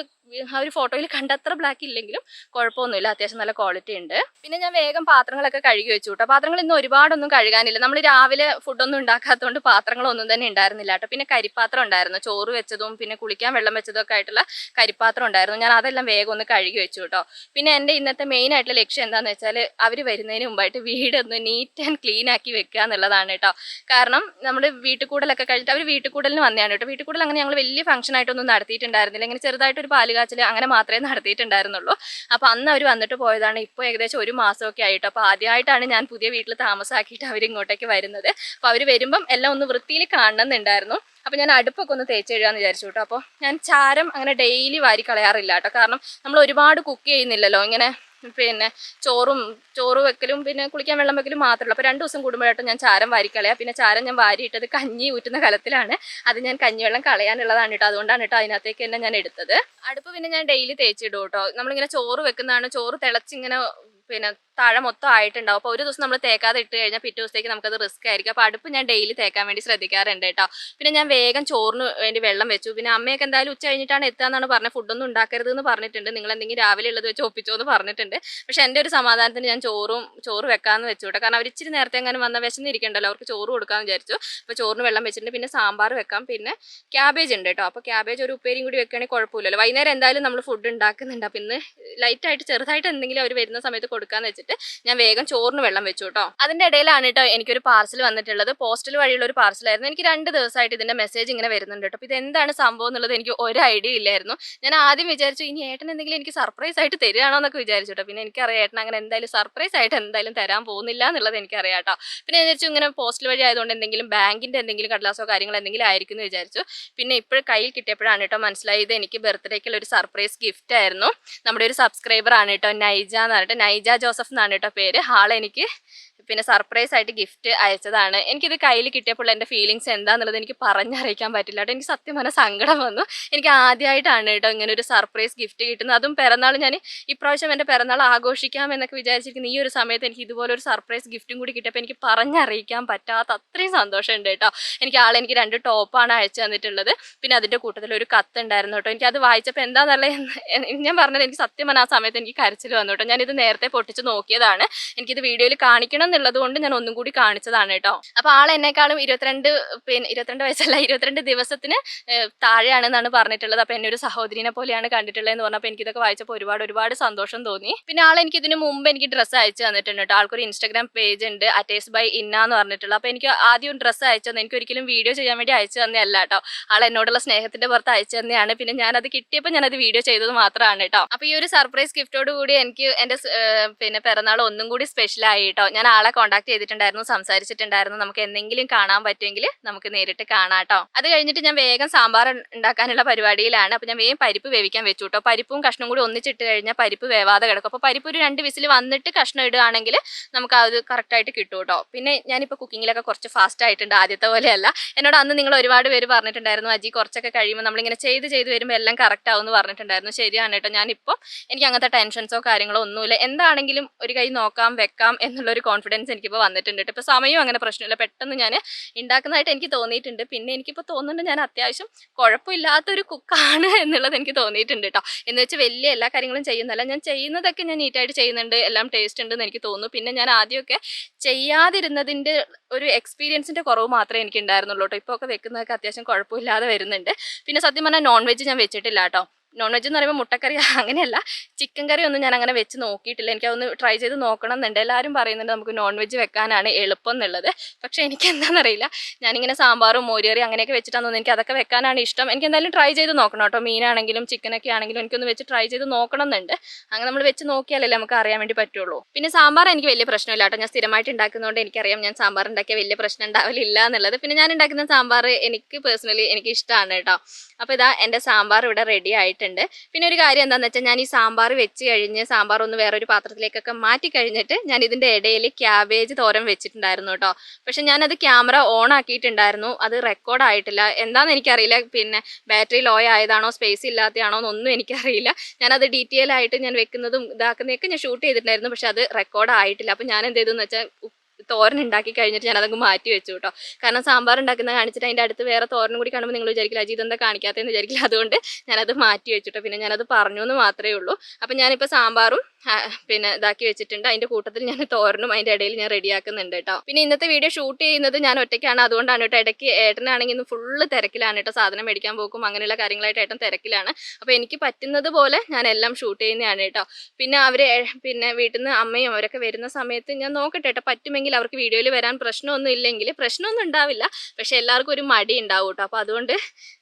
Speaker 1: ആ ഒരു ഫോട്ടോയിൽ കണ്ടത്ര ബ്ലാക്ക് ഇല്ലെങ്കിലും കുഴപ്പമൊന്നുമില്ല, അത്യാവശ്യം നല്ല ക്വാളിറ്റി ഉണ്ട്. പിന്നെ ഞാൻ വേഗം പാത്രങ്ങളൊക്കെ കഴുകി വെച്ചു കേട്ടോ. പാത്രങ്ങൾ ഇന്ന് ഒരുപാടൊന്നും കഴുകാനില്ല. നമ്മൾ രാവിലെ ഫുഡൊന്നും ഉണ്ടാക്കാത്തതുകൊണ്ട് പാത്രങ്ങളൊന്നും തന്നെ ഉണ്ടായിരുന്നില്ല കേട്ടോ. പിന്നെ കരിപ്പാത്രം ഉണ്ടായിരുന്നു, ചോറ് വെച്ചതും പിന്നെ കുളിക്കാൻ വെള്ളം വെച്ചതും ഒക്കെ ആയിട്ടുള്ള കരിപ്പാത്രം ഉണ്ടായിരുന്നു. ഞാൻ അതെല്ലാം വേഗം ഒന്ന് കഴുകി വെച്ചു കേട്ടോ. പിന്നെ എൻ്റെ ഇന്നത്തെ മെയിൻ ആയിട്ടുള്ള ലക്ഷ്യം എന്താണെന്ന് വെച്ചാൽ അവർ വരുന്നതിന് മുമ്പായിട്ട് വീടൊന്ന് നീറ്റ് ആൻഡ് ക്ലീൻ ആക്കി വെക്കുക എന്നുള്ളതാണ് കേട്ടോ. കാരണം നമ്മൾ വീട്ടിൽ കൂടലൊക്കെ കഴിഞ്ഞിട്ട് അവർ വീട്ടിൽ കൂടലിന് വന്നതാണ് കേട്ടോ. വീട്ടിൽ കൂടൽ അങ്ങനെ ഞങ്ങൾ വലിയ ഫംഗ്ഷൻ ആയിട്ടൊന്നും നടത്തിയിട്ടുണ്ടായിരുന്നില്ല. ഇങ്ങനെ ചെറുതായിട്ടൊരു പാലുകാച്ചൽ അങ്ങനെ മാത്രമേ നടത്തിയിട്ടുണ്ടായിരുന്നുള്ളൂ. അപ്പോൾ അന്ന് അവർ വന്നിട്ട് പോയതാണ്. ഇപ്പോൾ ഏകദേശം 1 മാസമൊക്കെ ആയിട്ട്. അപ്പോൾ ആദ്യമായിട്ടാണ് ഞാൻ പുതിയ വീട്ടിൽ താമസമാക്കിയിട്ട് അവർ ഇങ്ങോട്ടേക്ക് വരുന്നത്. അപ്പോൾ അവർ വരുമ്പം എല്ലാം ഒന്ന് വൃത്തിയിൽ കാണണമെന്നുണ്ടായിരുന്നു. അപ്പോൾ ഞാൻ അടുപ്പൊക്കെ ഒന്ന് തേച്ച് കഴുകാമെന്ന് വിചാരിച്ചു കേട്ടോ. അപ്പോൾ ഞാൻ ചാരം അങ്ങനെ ഡെയിലി വാരി കളയാറില്ല കേട്ടോ. കാരണം നമ്മൾ ഒരുപാട് കുക്ക് ചെയ്യുന്നില്ലല്ലോ. ഇങ്ങനെ പിന്നെ ചോറ് വെക്കലും പിന്നെ കുളിക്കാൻ വെള്ളം വെക്കലും മാത്രമല്ല. അപ്പോൾ 2 ദിവസം കൂടുമ്പോഴായിട്ട് ഞാൻ ചാരം വാരിക്കളയാം. പിന്നെ ചാരം ഞാൻ വാരിയിട്ടത് കഞ്ഞി ഊറ്റുന്ന കലത്തിലാണ്. അത് ഞാൻ കഞ്ഞിവെള്ളം കളയാനുള്ളതാണ് കേട്ടോ. അതുകൊണ്ടാണ് കേട്ടോ അതിനകത്തേക്ക് തന്നെ ഞാൻ എടുത്തത്. അടുപ്പ് പിന്നെ ഞാൻ ഡെയിലി തേച്ചിടും കേട്ടോ. നമ്മളിങ്ങനെ ചോറ് വെക്കുന്നതാണ്. ചോറ് തിളച്ചിങ്ങനെ പിന്നെ താഴെ മൊത്തം ആയിട്ടുണ്ടാവും. അപ്പോൾ ഒരു ദിവസം നമ്മൾ തേക്കാതെ ഇട്ട് കഴിഞ്ഞാൽ പിറ്റേ ദിവസത്തേക്ക് നമുക്കത് റിസ്ക് ആയിരിക്കും. അപ്പോൾ അടുപ്പ് ഞാൻ ഡെയിലി തേക്കാൻ വേണ്ടി ശ്രദ്ധിക്കാറുണ്ട് കേട്ടോ. പിന്നെ ഞാൻ വേഗം ചോറിന് വേണ്ടി വെള്ളം വെച്ചു. പിന്നെ അമ്മയൊക്കെ എന്തായാലും ഉച്ച കഴിഞ്ഞിട്ടാണ് എത്തുകയെന്നാണ് പറഞ്ഞത്. ഫുഡൊന്നും ഉണ്ടാക്കരുത് എന്ന് പറഞ്ഞിട്ടുണ്ട്. നിങ്ങൾ എന്തെങ്കിലും രാവിലെ ഉള്ളത് വെച്ച് ഒപ്പിച്ചോ എന്ന് പറഞ്ഞിട്ടുണ്ട്. പക്ഷെ എൻ്റെ ഒരു സമാധാനത്തിന് ഞാൻ ചോറ് വെക്കാമെന്ന് വെച്ചു കേട്ടോ. കാരണം അവർ ഇച്ചിരി നേരത്തെ എങ്ങനെ വന്ന വിശന്നിരിക്കണ്ടല്ലോ, അവർക്ക് ചോറ് കൊടുക്കാമെന്ന് വിചാരിച്ചു. അപ്പോൾ ചോറിന് വെള്ളം വെച്ചിട്ടുണ്ട്. പിന്നെ സാമ്പാർ വെക്കാം. പിന്നെ ക്യാബേജ് ഉണ്ട് കേട്ടോ. അപ്പോൾ ക്യാബേജ് ഒരു ഉപ്പേരിയും കൂടി വെക്കുകയാണെങ്കിൽ കുഴപ്പമില്ലല്ലോ. വൈകുന്നേരം എന്തായാലും നമ്മൾ ഫുഡ് ഉണ്ടാക്കുന്നുണ്ട്. അപ്പോൾ ഇന്ന് ലൈറ്റായിട്ട് ചെറുതായിട്ട് എന്തെങ്കിലും അവർ വരുന്ന സമയത്ത് കൊടുക്കാമെന്ന് വെച്ചിട്ട് ഞാൻ വേഗം ചോറിന് വെള്ളം വെച്ചു കേട്ടോ. അതിൻ്റെ ഇടയിലാണ് കേട്ടോ എനിക്കൊരു പാർസൽ വന്നിട്ടുള്ളത്. പോസ്റ്റൽ വഴിയുള്ള ഒരു പാർസലായിരുന്നു. എനിക്ക് 2 ദിവസമായിട്ട് ഇതിൻ്റെ മെസ്സേജ് ഇങ്ങനെ വരുന്നുണ്ട് കേട്ടോ. അപ്പോൾ ഇതെന്താണ് സംഭവം എന്നുള്ളത് എനിക്ക് ഒരു ഐഡിയ ഇല്ലായിരുന്നു. ഞാൻ ആദ്യം വിചാരിച്ചു ഇനി ഏട്ടൻ എന്തെങ്കിലും എനിക്ക് സർപ്രൈസ് ആയിട്ട് തരികയാണോ എന്നൊക്കെ വിചാരിച്ചു കേട്ടോ. പിന്നെ എനിക്കറിയാം ഏട്ടൻ അങ്ങനെ എന്തായാലും സർപ്രൈസ് ആയിട്ട് എന്തായാലും തരാൻ പോകുന്നില്ല എന്നുള്ളത് എനിക്കറിയാം കേട്ടോ. പിന്നെ ഞാൻ വിചാരിച്ചു ഇങ്ങനെ പോസ്റ്റൽ വഴി ആയതുകൊണ്ട് എന്തെങ്കിലും ബാങ്കിൻ്റെ എന്തെങ്കിലും കടലാസോ കാര്യങ്ങളോ എന്തെങ്കിലും ആയിരിക്കും എന്ന് വിചാരിച്ചു. പിന്നെ ഇപ്പോൾ കയ്യിൽ കിട്ടിയപ്പോഴാണ് കേട്ടോ മനസ്സിലായത് എനിക്ക് ബർത്ത്ഡേക്കുള്ള ഒരു സർപ്രൈസ് ഗിഫ്റ്റ് ആയിരുന്നു. നമ്മുടെ ഒരു സബ്സ്ക്രൈബർ ആണ് കേട്ടോ, നൈജ എന്ന് പറഞ്ഞിട്ട്, നൈജ ജോസഫ് എന്നാണ് കേട്ടോ പേര്. ആളെനിക്ക് പിന്നെ സർപ്രൈസ് ആയിട്ട് ഗിഫ്റ്റ് അയച്ചതാണ്. എനിക്കിത് കയ്യിൽ കിട്ടിയപ്പോൾ എൻ്റെ ഫീലിങ്സ് എന്താണെന്നുള്ളത് എനിക്ക് പറഞ്ഞറിയിക്കാൻ പറ്റില്ല കേട്ടോ. എനിക്ക് സത്യം പറഞ്ഞാൽ സങ്കടം വന്നു. എനിക്ക് ആദ്യമായിട്ടാണ് കേട്ടോ ഇങ്ങനെ ഒരു സർപ്രൈസ് ഗിഫ്റ്റ് കിട്ടുന്നത്. അതും പിറന്നാൾ ഞാൻ ഇപ്രാവശ്യം എൻ്റെ പിറന്നാൾ ആഘോഷിക്കാം എന്നൊക്കെ വിചാരിച്ചിരിക്കുന്ന ഈ ഒരു സമയത്ത് എനിക്ക് ഇതുപോലെ ഒരു സർപ്രൈസ് ഗിഫ്റ്റും കൂടി കിട്ടിയപ്പോൾ എനിക്ക് പറഞ്ഞറിയിക്കാൻ പറ്റാത്ത അത്രയും സന്തോഷമുണ്ട് കേട്ടോ. എനിക്ക് 2 ടോപ്പാണ് അയച്ചു തന്നിട്ടുള്ളത്. പിന്നെ അതിൻ്റെ കൂട്ടത്തിൽ ഒരു കത്ത് ഉണ്ടായിരുന്നു കേട്ടോ. എനിക്കത് വായിച്ചപ്പോൾ എന്താണെന്നല്ല ഞാൻ പറഞ്ഞത്, എനിക്ക് സത്യം പറഞ്ഞാൽ ആ സമയത്ത് എനിക്ക് കരച്ചിൽ വന്നു കേട്ടോ. ഞാനിത് നേരത്തെ പൊട്ടിച്ച് നോക്കിയതാണ്. എനിക്കിത് വീഡിയോയിൽ കാണിക്കണം എന്നുള്ളത് കൊണ്ട് ഞാൻ ഒന്നും കൂടി കാണിച്ചതാണ് കേട്ടോ. അപ്പോൾ എന്നെക്കാളും 22 വയസ്സല്ല 22 ദിവസത്തിന് താഴെയാണെന്നാണ് പറഞ്ഞിട്ടുള്ളത്. അപ്പോൾ എന്നെ ഒരു സഹോദരിനെ പോലെയാണ് കണ്ടിട്ടുള്ളതെന്ന് പറഞ്ഞപ്പോൾ എനിക്കിതൊക്കെ വായിച്ചപ്പോൾ ഒരുപാട് സന്തോഷം തോന്നി. പിന്നെ എനിക്ക് ഇതിന് മുമ്പ് എനിക്ക് ഡ്രസ്സ് അയച്ചു തന്നിട്ടുണ്ട് കേട്ടോ. ആൾക്കൊരു ഇൻസ്റ്റാഗ്രാം പേജ് ഉണ്ട്, അറ്റേസ് ബൈ ഇന്ന എന്ന് പറഞ്ഞിട്ടുള്ളത്. അപ്പോൾ എനിക്ക് ആദ്യം ഡ്രസ്സ് അയച്ചു തന്നെ, എനിക്ക് ഒരിക്കലും വീഡിയോ ചെയ്യാൻ വേണ്ടി അയച്ചു തന്നെയല്ല കേട്ടോ. എന്നോടുള്ള സ്നേഹത്തിന്റെ പുറത്ത് അയച്ചു തന്നെയാണ്. പിന്നെ ഞാനത് കിട്ടിയപ്പോൾ ഞാനത് വീഡിയോ ചെയ്തത് മാത്രമാണ് കേട്ടോ. അപ്പോൾ ഈ ഒരു സർപ്രൈസ് ഗിഫ്റ്റോട് കൂടി എനിക്ക് എൻ്റെ പിന്നെ പിറന്നാൾ ഒന്നും കൂടി സ്പെഷ്യലായി കേട്ടോ. ഞാൻ ആളെ കോൺടാക്ട് ചെയ്തിട്ടുണ്ടായിരുന്നു, സംസാരിച്ചിട്ടുണ്ടായിരുന്നു. നമുക്ക് എന്തെങ്കിലും കാണാൻ പറ്റുമെങ്കിൽ നമുക്ക് നേരിട്ട് കാണാം കേട്ടോ. അത് കഴിഞ്ഞിട്ട് ഞാൻ വേഗം സാമ്പാർ ഉണ്ടാക്കാനുള്ള പരിപാടിയിലാണ്. അപ്പോൾ ഞാൻ വേഗം പരിപ്പ് വേവിക്കാൻ വെച്ചു കേട്ടോ. പരിപ്പും കഷ്ണം കൂടി ഒന്നിച്ചിട്ട് കഴിഞ്ഞാൽ പരിപ്പ് വേവാതെ കിടക്കും. അപ്പോൾ പരിപ്പ് ഒരു 2 വിസിൽ വന്നിട്ട് കഷ്ണം ഇടുകയാണെങ്കിൽ നമുക്ക് അത് കറക്റ്റായിട്ട് കിട്ടും കേട്ടോ. പിന്നെ ഞാനിപ്പോൾ കുക്കിങ്ങിലൊക്കെ കുറച്ച് ഫാസ്റ്റ് ആയിട്ടുണ്ട്, ആദ്യത്തെ പോലെയല്ല. എന്നോട് അന്ന് നിങ്ങൾ ഒരുപാട് പേര് പറഞ്ഞിട്ടുണ്ടായിരുന്നു അജി കുറച്ചൊക്കെ കഴിയുമ്പോൾ നമ്മളിങ്ങനെ ചെയ്ത് വരുമ്പോൾ എല്ലാം കറക്റ്റ് ആവും എന്ന് പറഞ്ഞിട്ടുണ്ടായിരുന്നു. ശരിയാണ് കേട്ടോ. ഞാനിപ്പോൾ എനിക്ക് അങ്ങനത്തെ ടെൻഷൻസോ കാര്യങ്ങളോ ഒന്നുമില്ല. എന്താണെങ്കിലും ഒരു കൈ നോക്കാം വെക്കാം എന്നുള്ളൊരു കോൺഫിഡൻസ് എനിക്കിപ്പോൾ വന്നിട്ടുണ്ട്. ഇപ്പോൾ സമയവും അങ്ങനെ പ്രശ്നമില്ല, പെട്ടെന്ന് ഞാൻ ഉണ്ടാക്കുന്നതായിട്ട് എനിക്ക് തോന്നിയിട്ടുണ്ട്. പിന്നെ എനിക്കിപ്പോൾ തോന്നുന്നുണ്ട് ഞാൻ അത്യാവശ്യം കുഴപ്പമില്ലാത്തൊരു കുക്കാണ് എന്നുള്ളത് എനിക്ക് തോന്നിയിട്ടുണ്ട് കേട്ടോ. എന്ന് വെച്ച് വലിയ എല്ലാ കാര്യങ്ങളും ചെയ്യുന്നതല്ല, ഞാൻ ചെയ്യുന്നതൊക്കെ ഞാൻ നീറ്റായിട്ട് ചെയ്യുന്നുണ്ട്, എല്ലാം ടേസ്റ്റ് ഉണ്ടെന്ന് എനിക്ക് തോന്നുന്നു. പിന്നെ ഞാൻ ആദ്യമൊക്കെ ചെയ്യാതിരുന്നതിൻ്റെ ഒരു എക്സ്പീരിയൻസിൻ്റെ കുറവ് മാത്രമേ എനിക്ക് ഉണ്ടായിരുന്നുള്ളൂ കേട്ടോ. ഇപ്പോൾ ഒക്കെ വെക്കുന്നതൊക്കെ അത്യാവശ്യം കുഴപ്പമില്ലാതെ വരുന്നുണ്ട്. പിന്നെ സത്യം പറഞ്ഞാൽ നോൺ വെജ് ഞാൻ വെച്ചിട്ടില്ല കേട്ടോ. നോൺ വെജ് എന്ന് പറയുമ്പോൾ മുട്ടക്കറി അങ്ങനെയല്ല, ചിക്കൻ കറി ഒന്നും ഞാൻ അങ്ങനെ വെച്ച് നോക്കിയിട്ടില്ല. എനിക്കതൊന്ന് ട്രൈ ചെയ്ത് നോക്കണം എന്നുണ്ട്. എല്ലാവരും പറയുന്നുണ്ട് നമുക്ക് നോൺ വെജ് വെക്കാനാണ് എളുപ്പം എന്നുള്ളത്. പക്ഷേ എനിക്ക് എന്താണെന്നറിയില്ല, ഞാനിങ്ങനെ സാമ്പാറും മോരുകറി അങ്ങനെയൊക്കെ വെച്ചിട്ടാണെന്ന് തോന്നുന്നു. എനിക്ക് അതൊക്കെ വെക്കാനാണ് ഇഷ്ടം. എനിക്ക് എന്തായാലും ട്രൈ ചെയ്ത് നോക്കണം കേട്ടോ. മീനാണെങ്കിലും ചിക്കനൊക്കെ ആണെങ്കിലും എനിക്കൊന്ന് വെച്ച് ട്രൈ ചെയ്ത് നോക്കണം എന്നുണ്ട്. അങ്ങനെ നമ്മൾ വെച്ച് നോക്കിയാലല്ലേ നമുക്ക് അറിയാൻ വേണ്ടി പറ്റുള്ളൂ. പിന്നെ സാമ്പാർ എനിക്ക് വലിയ പ്രശ്നമില്ല കേട്ടോ. ഞാൻ സ്ഥിരമായിട്ട് ഉണ്ടാക്കുന്നതുകൊണ്ട് എനിക്കറിയാം ഞാൻ സാമ്പാർ ഉണ്ടാക്കിയ വലിയ പ്രശ്നം ഉണ്ടാവില്ല എന്നുള്ളത്. പിന്നെ ഞാൻ ഉണ്ടാക്കുന്ന സാമ്പാർ എനിക്ക് പേഴ്സണലി എനിക്ക് ഇഷ്ടമാണ് കേട്ടോ. അപ്പോൾ ഇതാ എൻ്റെ സാമ്പാർ ഇവിടെ റെഡി ആയിട്ടുണ്ട്. പിന്നെ ഒരു കാര്യം എന്താണെന്ന് വെച്ചാൽ ഞാൻ ഈ സാമ്പാർ വെച്ച് കഴിഞ്ഞ് സാമ്പാർ ഒന്ന് വേറൊരു പാത്രത്തിലേക്കൊക്കെ മാറ്റി കഴിഞ്ഞിട്ട് ഞാൻ ഇതിൻ്റെ ഇടയിൽ ക്യാബേജ് തോരൻ വെച്ചിട്ടുണ്ടായിരുന്നു കേട്ടോ. പക്ഷെ ഞാനത് ക്യാമറ ഓൺ ആക്കിയിട്ടുണ്ടായിരുന്നു, അത് റെക്കോർഡ് ആയിട്ടില്ല. എന്താണെന്ന് എനിക്കറിയില്ല, പിന്നെ ബാറ്ററി ലോ ആയതാണോ സ്പേസ് ഇല്ലാത്തതാണോ എന്നൊന്നും എനിക്കറിയില്ല. ഞാനത് ഡീറ്റെയിൽ ആയിട്ട് ഞാൻ വെക്കുന്നതും ഇതാക്കുന്നതൊക്കെ ഞാൻ ഷൂട്ട് ചെയ്തിട്ടുണ്ടായിരുന്നു, പക്ഷെ അത് റെക്കോർഡ് ആയിട്ടില്ല. അപ്പോൾ ഞാൻ എന്ത് ചെയ്തെന്ന് വെച്ചാൽ തോരൻ ഉണ്ടാക്കി കഴിഞ്ഞിട്ട് ഞാനതങ്ങ് മാറ്റി വെച്ചു കേട്ടോ. കാരണം സാമ്പാർ ഉണ്ടാക്കുന്ന കാണിച്ചിട്ട് അതിൻ്റെ അടുത്ത് വേറെ തോരനും കൂടി കാണുമ്പോൾ നിങ്ങൾ വിചാരിക്കില്ല അജി ഇതെന്താ കാണിക്കാത്തതെന്ന് വിചാരിക്കില്ല. അതുകൊണ്ട് ഞാനത് മാറ്റി വെച്ചിട്ടോ. പിന്നെ ഞാനത് പറഞ്ഞു എന്ന് മാത്രമേ ഉള്ളൂ. അപ്പം ഞാനിപ്പോൾ സാമ്പാറും പിന്നെ ഇതാക്കി വെച്ചിട്ടുണ്ട്. അതിൻ്റെ കൂട്ടത്തിൽ ഞാൻ തോരനും അതിൻ്റെ ഇടയിൽ ഞാൻ റെഡിയാക്കുന്നുണ്ട് കേട്ടോ. പിന്നെ ഇന്നത്തെ വീഡിയോ ഷൂട്ട് ചെയ്യുന്നത് ഞാൻ ഒറ്റയ്ക്കാണ്. അതുകൊണ്ടാണ് കേട്ടോ. ഇടയ്ക്ക് ഏട്ടനാണെങ്കിൽ ഇന്ന് ഫുള്ള് തിരക്കിലാണ് കേട്ടോ. സാധനം മേടിക്കാൻ പോക്കും അങ്ങനെയുള്ള കാര്യങ്ങളായിട്ട് ഏട്ടൻ തിരക്കിലാണ്. അപ്പോൾ എനിക്ക് പറ്റുന്നത് പോലെ ഞാൻ എല്ലാം ഷൂട്ട് ചെയ്യുന്നതാണ് കേട്ടോ. പിന്നെ അവർ പിന്നെ വീട്ടിൽ നിന്ന് അമ്മയും അവരൊക്കെ വരുന്ന സമയത്ത് ഞാൻ നോക്കട്ടെ കേട്ടോ. പറ്റുമെങ്കിൽ അവർക്ക് വീഡിയോയിൽ വരാൻ പ്രശ്നമൊന്നും ഇല്ലെങ്കിൽ പ്രശ്നമൊന്നും ഉണ്ടാവില്ല. പക്ഷെ എല്ലാവർക്കും ഒരു മടി ഉണ്ടാവും കേട്ടോ. അപ്പോൾ അതുകൊണ്ട്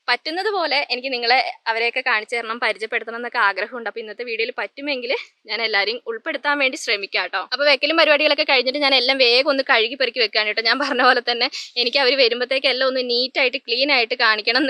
Speaker 1: പറ്റുന്നത് പോലെ എനിക്ക് നിങ്ങളെ അവരെയൊക്കെ കാണിച്ചു തരണം, പരിചയപ്പെടുത്തണം എന്നൊക്കെ ആഗ്രഹമുണ്ട്. അപ്പോൾ ഇന്നത്തെ വീഡിയോയിൽ പറ്റുമെങ്കിൽ ഞാൻ എല്ലാവരെയും ഉൾപ്പെടുത്താൻ വേണ്ടി ശ്രമിക്കാം കേട്ടോ. അപ്പോൾ വെക്കലും പരിപാടികളൊക്കെ കഴിഞ്ഞിട്ട് ഞാൻ എല്ലാം വേഗം ഒന്ന് കഴുകി പെറുക്കി വെക്കാൻ കേട്ടോ. ഞാൻ പറഞ്ഞ പോലെ തന്നെ എനിക്ക് അവർ വരുമ്പോഴത്തേക്ക് എല്ലാം ഒന്ന് നീറ്റായിട്ട് ക്ലീൻ ആയിട്ട് കാണിക്കണം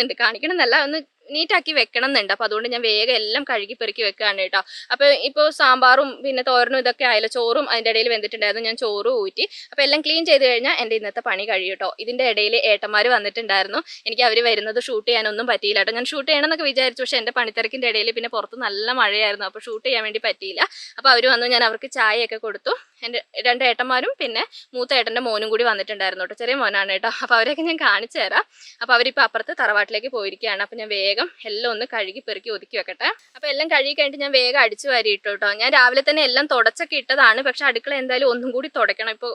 Speaker 1: എന്നല്ല, ഒന്ന് നീറ്റാക്കി വെക്കണം എന്നുണ്ട്. അപ്പോൾ അതുകൊണ്ട് ഞാൻ വേഗം എല്ലാം കഴുകി പെറുക്കി വെക്കുകയാണ് കേട്ടോ. അപ്പോൾ ഇപ്പോൾ സാമ്പാറും പിന്നെ തോരനും ഇതൊക്കെ ആയാലും ചോറും അതിൻ്റെ ഇടയിൽ വെന്തിട്ടുണ്ടായിരുന്നു. ഞാൻ ചോറ് ഊറ്റി അപ്പോൾ എല്ലാം ക്ലീൻ ചെയ്ത് കഴിഞ്ഞാൽ എൻ്റെ ഇന്നത്തെ പണി കഴിയും കേട്ടോ. ഇതിൻ്റെ ഇടയിൽ ഏട്ടന്മാർ വന്നിട്ടുണ്ടായിരുന്നു. എനിക്ക് അവർ വരുന്നത് ഷൂട്ട് ചെയ്യാനൊന്നും പറ്റിയില്ല കേട്ടോ. ഞാൻ ഷൂട്ട് ചെയ്യണമെന്നൊക്കെ വിചാരിച്ചു. പക്ഷേ എൻ്റെ പണിത്തിരക്കിൻ്റെ ഇടയിൽ പിന്നെ പുറത്ത് നല്ല മഴയായിരുന്നു. അപ്പോൾ ഷൂട്ട് ചെയ്യാൻ വേണ്ടി പറ്റിയില്ല. അപ്പോൾ അവർ വന്നു. ഞാൻ അവർക്ക് ചായയൊക്കെ കൊടുത്തു. എൻ്റെ 2 ഏട്ടന്മാരും പിന്നെ മൂത്ത ഏട്ടൻ്റെ മോനും കൂടി വന്നിട്ടുണ്ടായിരുന്നു കേട്ടോ. ചെറിയ മോനാണ് കേട്ടോ. അപ്പോൾ അവരെയൊക്കെ ഞാൻ കാണിച്ചു തരാം. അപ്പോൾ അവരിപ്പോൾ അപ്പുറത്ത് തറവാട്ടിലേക്ക് പോയിരിക്കുകയാണ്. അപ്പോൾ ഞാൻ വേഗം എല്ലാം ഒന്ന് കഴുകി പെറുക്കി ഒതുക്കി വെക്കട്ടെ. അപ്പോൾ എല്ലാം കഴുകി കഴിഞ്ഞിട്ട് ഞാൻ വേഗം അടിച്ചു വാരിയിട്ടു കേട്ടോ. ഞാൻ രാവിലെ തന്നെ എല്ലാം തുടച്ചൊക്കെ ഇട്ടതാണ്. പക്ഷെ അടുക്കള എന്തായാലും ഒന്നും കൂടി തുടയ്ക്കണം. ഇപ്പോൾ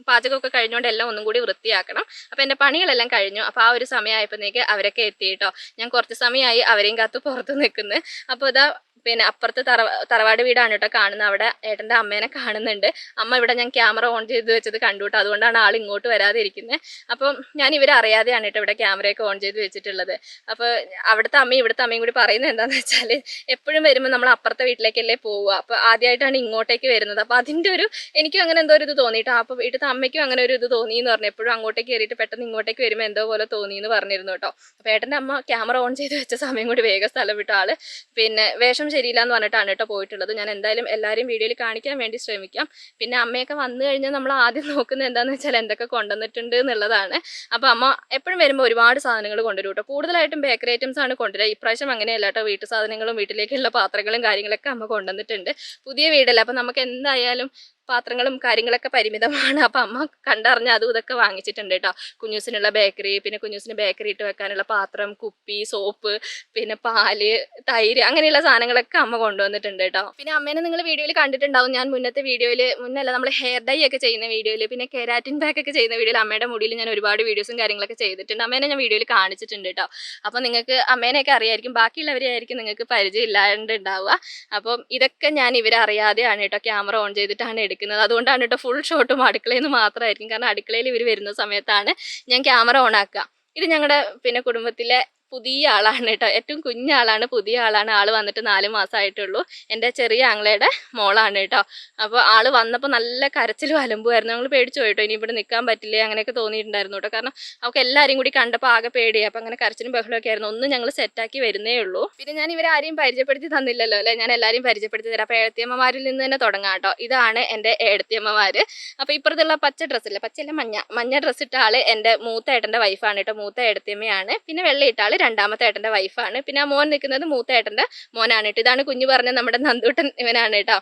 Speaker 1: പാചകമൊക്കെ കഴിഞ്ഞുകൊണ്ട് എല്ലാം ഒന്നും കൂടി വൃത്തിയാക്കണം. അപ്പോൾ എൻ്റെ പണികളെല്ലാം കഴിഞ്ഞു. അപ്പോൾ ആ ഒരു സമയമായപ്പോഴത്തേക്ക് അവരൊക്കെ എത്തി കേട്ടോ. ഞാൻ കുറച്ച് സമയമായി അവരെയും കാത്ത് പുറത്ത് നിൽക്കുന്നത്. അപ്പോൾ ഇതാ പിന്നെ അപ്പുറത്ത് തറവാട് വീടാണ് കേട്ടോ കാണുന്നത്. അവിടെ ഏട്ടൻ്റെ അമ്മേനെ കാണുന്നുണ്ട്. അമ്മ ഇവിടെ ഞാൻ ക്യാമറ ഓൺ ചെയ്ത് വെച്ചത് കണ്ടു കേട്ടോ. അതുകൊണ്ടാണ് ആൾ ഇങ്ങോട്ട് വരാതെ ഇരിക്കുന്നത്. അപ്പം ഞാൻ ഇവരെ അറിയാതെയാണ് കേട്ടോ ഇവിടെ ക്യാമറയൊക്കെ ഓൺ ചെയ്ത് വെച്ചിട്ടുള്ളത്. അപ്പോൾ അവിടുത്തെ അമ്മയും ഇവിടുത്തെ അമ്മയും കൂടി പറയുന്നത് എന്താണെന്ന് വെച്ചാൽ എപ്പോഴും വരുമ്പോൾ നമ്മൾ അപ്പുറത്തെ വീട്ടിലേക്കല്ലേ പോവുക. അപ്പോൾ ആദ്യമായിട്ടാണ് ഇങ്ങോട്ടേക്ക് വരുന്നത്. അപ്പോൾ അതിൻ്റെ ഒരു എനിക്കും അങ്ങനെ എന്തോ ഒരു ഇത് തോന്നിയിട്ടോ. അപ്പോൾ ഇവിടുത്തെ അമ്മയ്ക്കും അങ്ങനെ ഒരു ഇത് തോന്നി എന്ന് പറഞ്ഞു. എപ്പോഴും അങ്ങോട്ടേക്ക് കയറിയിട്ട് പെട്ടെന്ന് ഇങ്ങോട്ടേക്ക് വരുമ്പോൾ എന്തോ പോലെ തോന്നി എന്ന് പറഞ്ഞിരുന്നു കേട്ടോ. അപ്പോൾ ഏട്ടൻ്റെ അമ്മ ക്യാമറ ഓൺ ചെയ്ത് വെച്ച സമയം കൂടി വേഗം സ്ഥലം വിട്ട ആൾ പിന്നെ വേഷം ശരിയില്ല എന്ന് പറഞ്ഞിട്ടാണ് കേട്ടോ പോയിട്ടുള്ളത്. ഞാൻ എന്തായാലും എല്ലാവരെയും വീഡിയോയിൽ കാണിക്കാൻ വേണ്ടി ശ്രമിക്കാം. പിന്നെ അമ്മയൊക്കെ വന്നു കഴിഞ്ഞാൽ നമ്മൾ ആദ്യം നോക്കുന്നത് എന്താണെന്ന് വെച്ചാൽ എന്തൊക്കെ കൊണ്ടുവന്നിട്ടുണ്ട് എന്നുള്ളതാണ്. അപ്പോൾ അമ്മ എപ്പോഴും വരുമ്പോൾ ഒരുപാട് സാധനങ്ങൾ കൊണ്ടുവരും കേട്ടോ. കൂടുതലായിട്ടും ബേക്കറി ഐറ്റംസ് ആണ് കൊണ്ടുവരിക. ഇപ്രാവശ്യം അങ്ങനെയല്ല കേട്ടോ. വീട്ടു സാധനങ്ങളും വീട്ടിലേക്കുള്ള പാത്രങ്ങളും കാര്യങ്ങളൊക്കെ അമ്മ കൊണ്ടുവന്നിട്ടുണ്ട്. പുതിയ വീടല്ല. അപ്പോൾ നമുക്ക് എന്തായാലും പാത്രങ്ങളും കാര്യങ്ങളൊക്കെ പരിമിതമാണ്. അപ്പം അമ്മ കണ്ടറിഞ്ഞ് അതും ഇതൊക്കെ വാങ്ങിച്ചിട്ടുണ്ട് കേട്ടോ. കുഞ്ഞൂസിനുള്ള ബേക്കറി, പിന്നെ കുഞ്ഞൂസിന് ബേക്കറി ഇട്ട് വെക്കാനുള്ള പാത്രം, കുപ്പി, സോപ്പ്, പിന്നെ പാല്, തൈര്, അങ്ങനെയുള്ള സാധനങ്ങളൊക്കെ അമ്മ കൊണ്ടുവന്നിട്ടുണ്ട് കേട്ടോ. പിന്നെ അമ്മേനെ നിങ്ങൾ വീഡിയോയിൽ കണ്ടിട്ടുണ്ടാവും. ഞാൻ മുന്നത്തെ വീഡിയോയിൽ നമ്മൾ ഹെയർ ഡൈ ഒക്കെ ചെയ്യുന്ന വീഡിയോയിൽ പിന്നെ കെരാറ്റിൻ പാക്ക് ഒക്കെ ചെയ്യുന്ന വീഡിയോയിൽ അമ്മയുടെ മുടിയിൽ ഞാൻ ഒരുപാട് വീഡിയോസും കാര്യങ്ങളൊക്കെ ചെയ്തിട്ടുണ്ട്. അമ്മേനെ ഞാൻ വീഡിയോയിൽ കാണിച്ചിട്ടുണ്ട് കേട്ടോ. അപ്പോൾ നിങ്ങൾക്ക് അമ്മേനെയൊക്കെ അറിയായിരിക്കും. ബാക്കിയുള്ളവരെയായിരിക്കും നിങ്ങൾക്ക് പരിചയം ഇല്ലാണ്ട് ഉണ്ടാവുക. അപ്പം ഇതൊക്കെ ഞാൻ ഇവരറിയാതെയാണ് കേട്ടോ ക്യാമറ ഓൺ ചെയ്തിട്ടാണ് എടുക്കുന്നത്. അതുകൊണ്ടാണ് കേട്ടോ ഫുൾ ഷോട്ടും അടുക്കളയിൽ നിന്ന് മാത്രമായിരിക്കും. കാരണം അടുക്കളയിൽ ഇവർ വരുന്ന സമയത്താണ് ഞാൻ ക്യാമറ ഓൺ ആക്കുക. ഇത് ഞങ്ങളുടെ പിന്നെ കുടുംബത്തിലെ പുതിയ ആളാണ് കേട്ടോ. ഏറ്റവും കുഞ്ഞാളാണ്, പുതിയ ആളാണ്. ആൾ വന്നിട്ട് 4 മാസമായിട്ടുള്ളൂ. എൻ്റെ ചെറിയ ആങ്ങളയുടെ മോളാണ് കേട്ടോ. അപ്പോൾ ആൾ വന്നപ്പോൾ നല്ല കരച്ചിലും അലമ്പുമായിരുന്നു. ഞങ്ങൾ പേടിച്ചു പോയിട്ടോ. ഇനി ഇവിടെ നിൽക്കാൻ പറ്റില്ലേ അങ്ങനെയൊക്കെ തോന്നിയിട്ടുണ്ടായിരുന്നു കേട്ടോ. കാരണം അവർക്ക് എല്ലാവരും കൂടി കണ്ടപ്പോൾ ആകെ പേടിയായി. അപ്പോൾ അങ്ങനെ കരച്ചിലും ബഹളമൊക്കെ ആയിരുന്നു. ഒന്നും ഞങ്ങൾ സെറ്റാക്കി വരുന്നേ ഉള്ളൂ. പിന്നെ ഞാൻ ഇവരാരെയും പരിചയപ്പെടുത്തി തന്നില്ലല്ലോ അല്ലേ. ഞാൻ എല്ലാവരെയും പരിചയപ്പെടുത്തി തരാം. അപ്പോൾ ഏടത്തിയമ്മമാരിൽ നിന്ന് തന്നെ തുടങ്ങാം കേട്ടോ. ഇതാണ് എൻ്റെ ഏടത്തിയമ്മമാർ. അപ്പോൾ ഇപ്പുറത്തുള്ള പച്ച ഡ്രസ്സില്ല, പച്ചയല്ല മഞ്ഞ ഡ്രസ്സ് ഇട്ട ആൾ എൻ്റെ മൂത്ത ഏട്ടൻ്റെ വൈഫാണ് കേട്ടോ. മൂത്ത ഏടത്തിയമ്മയാണ്. പിന്നെ വെള്ളയിട്ട ആൾ രണ്ടാമത്തെ ഏട്ടൻ്റെ വൈഫാണ്. പിന്നെ ആ മോൻ നിൽക്കുന്നത് മൂത്ത ഏട്ടൻ്റെ മോനാണ് കേട്ടോ. ഇതാണ് കുഞ്ഞു പറഞ്ഞ നമ്മുടെ നന്ദൂട്ടൻ, ഇവനാണ് കേട്ടോ.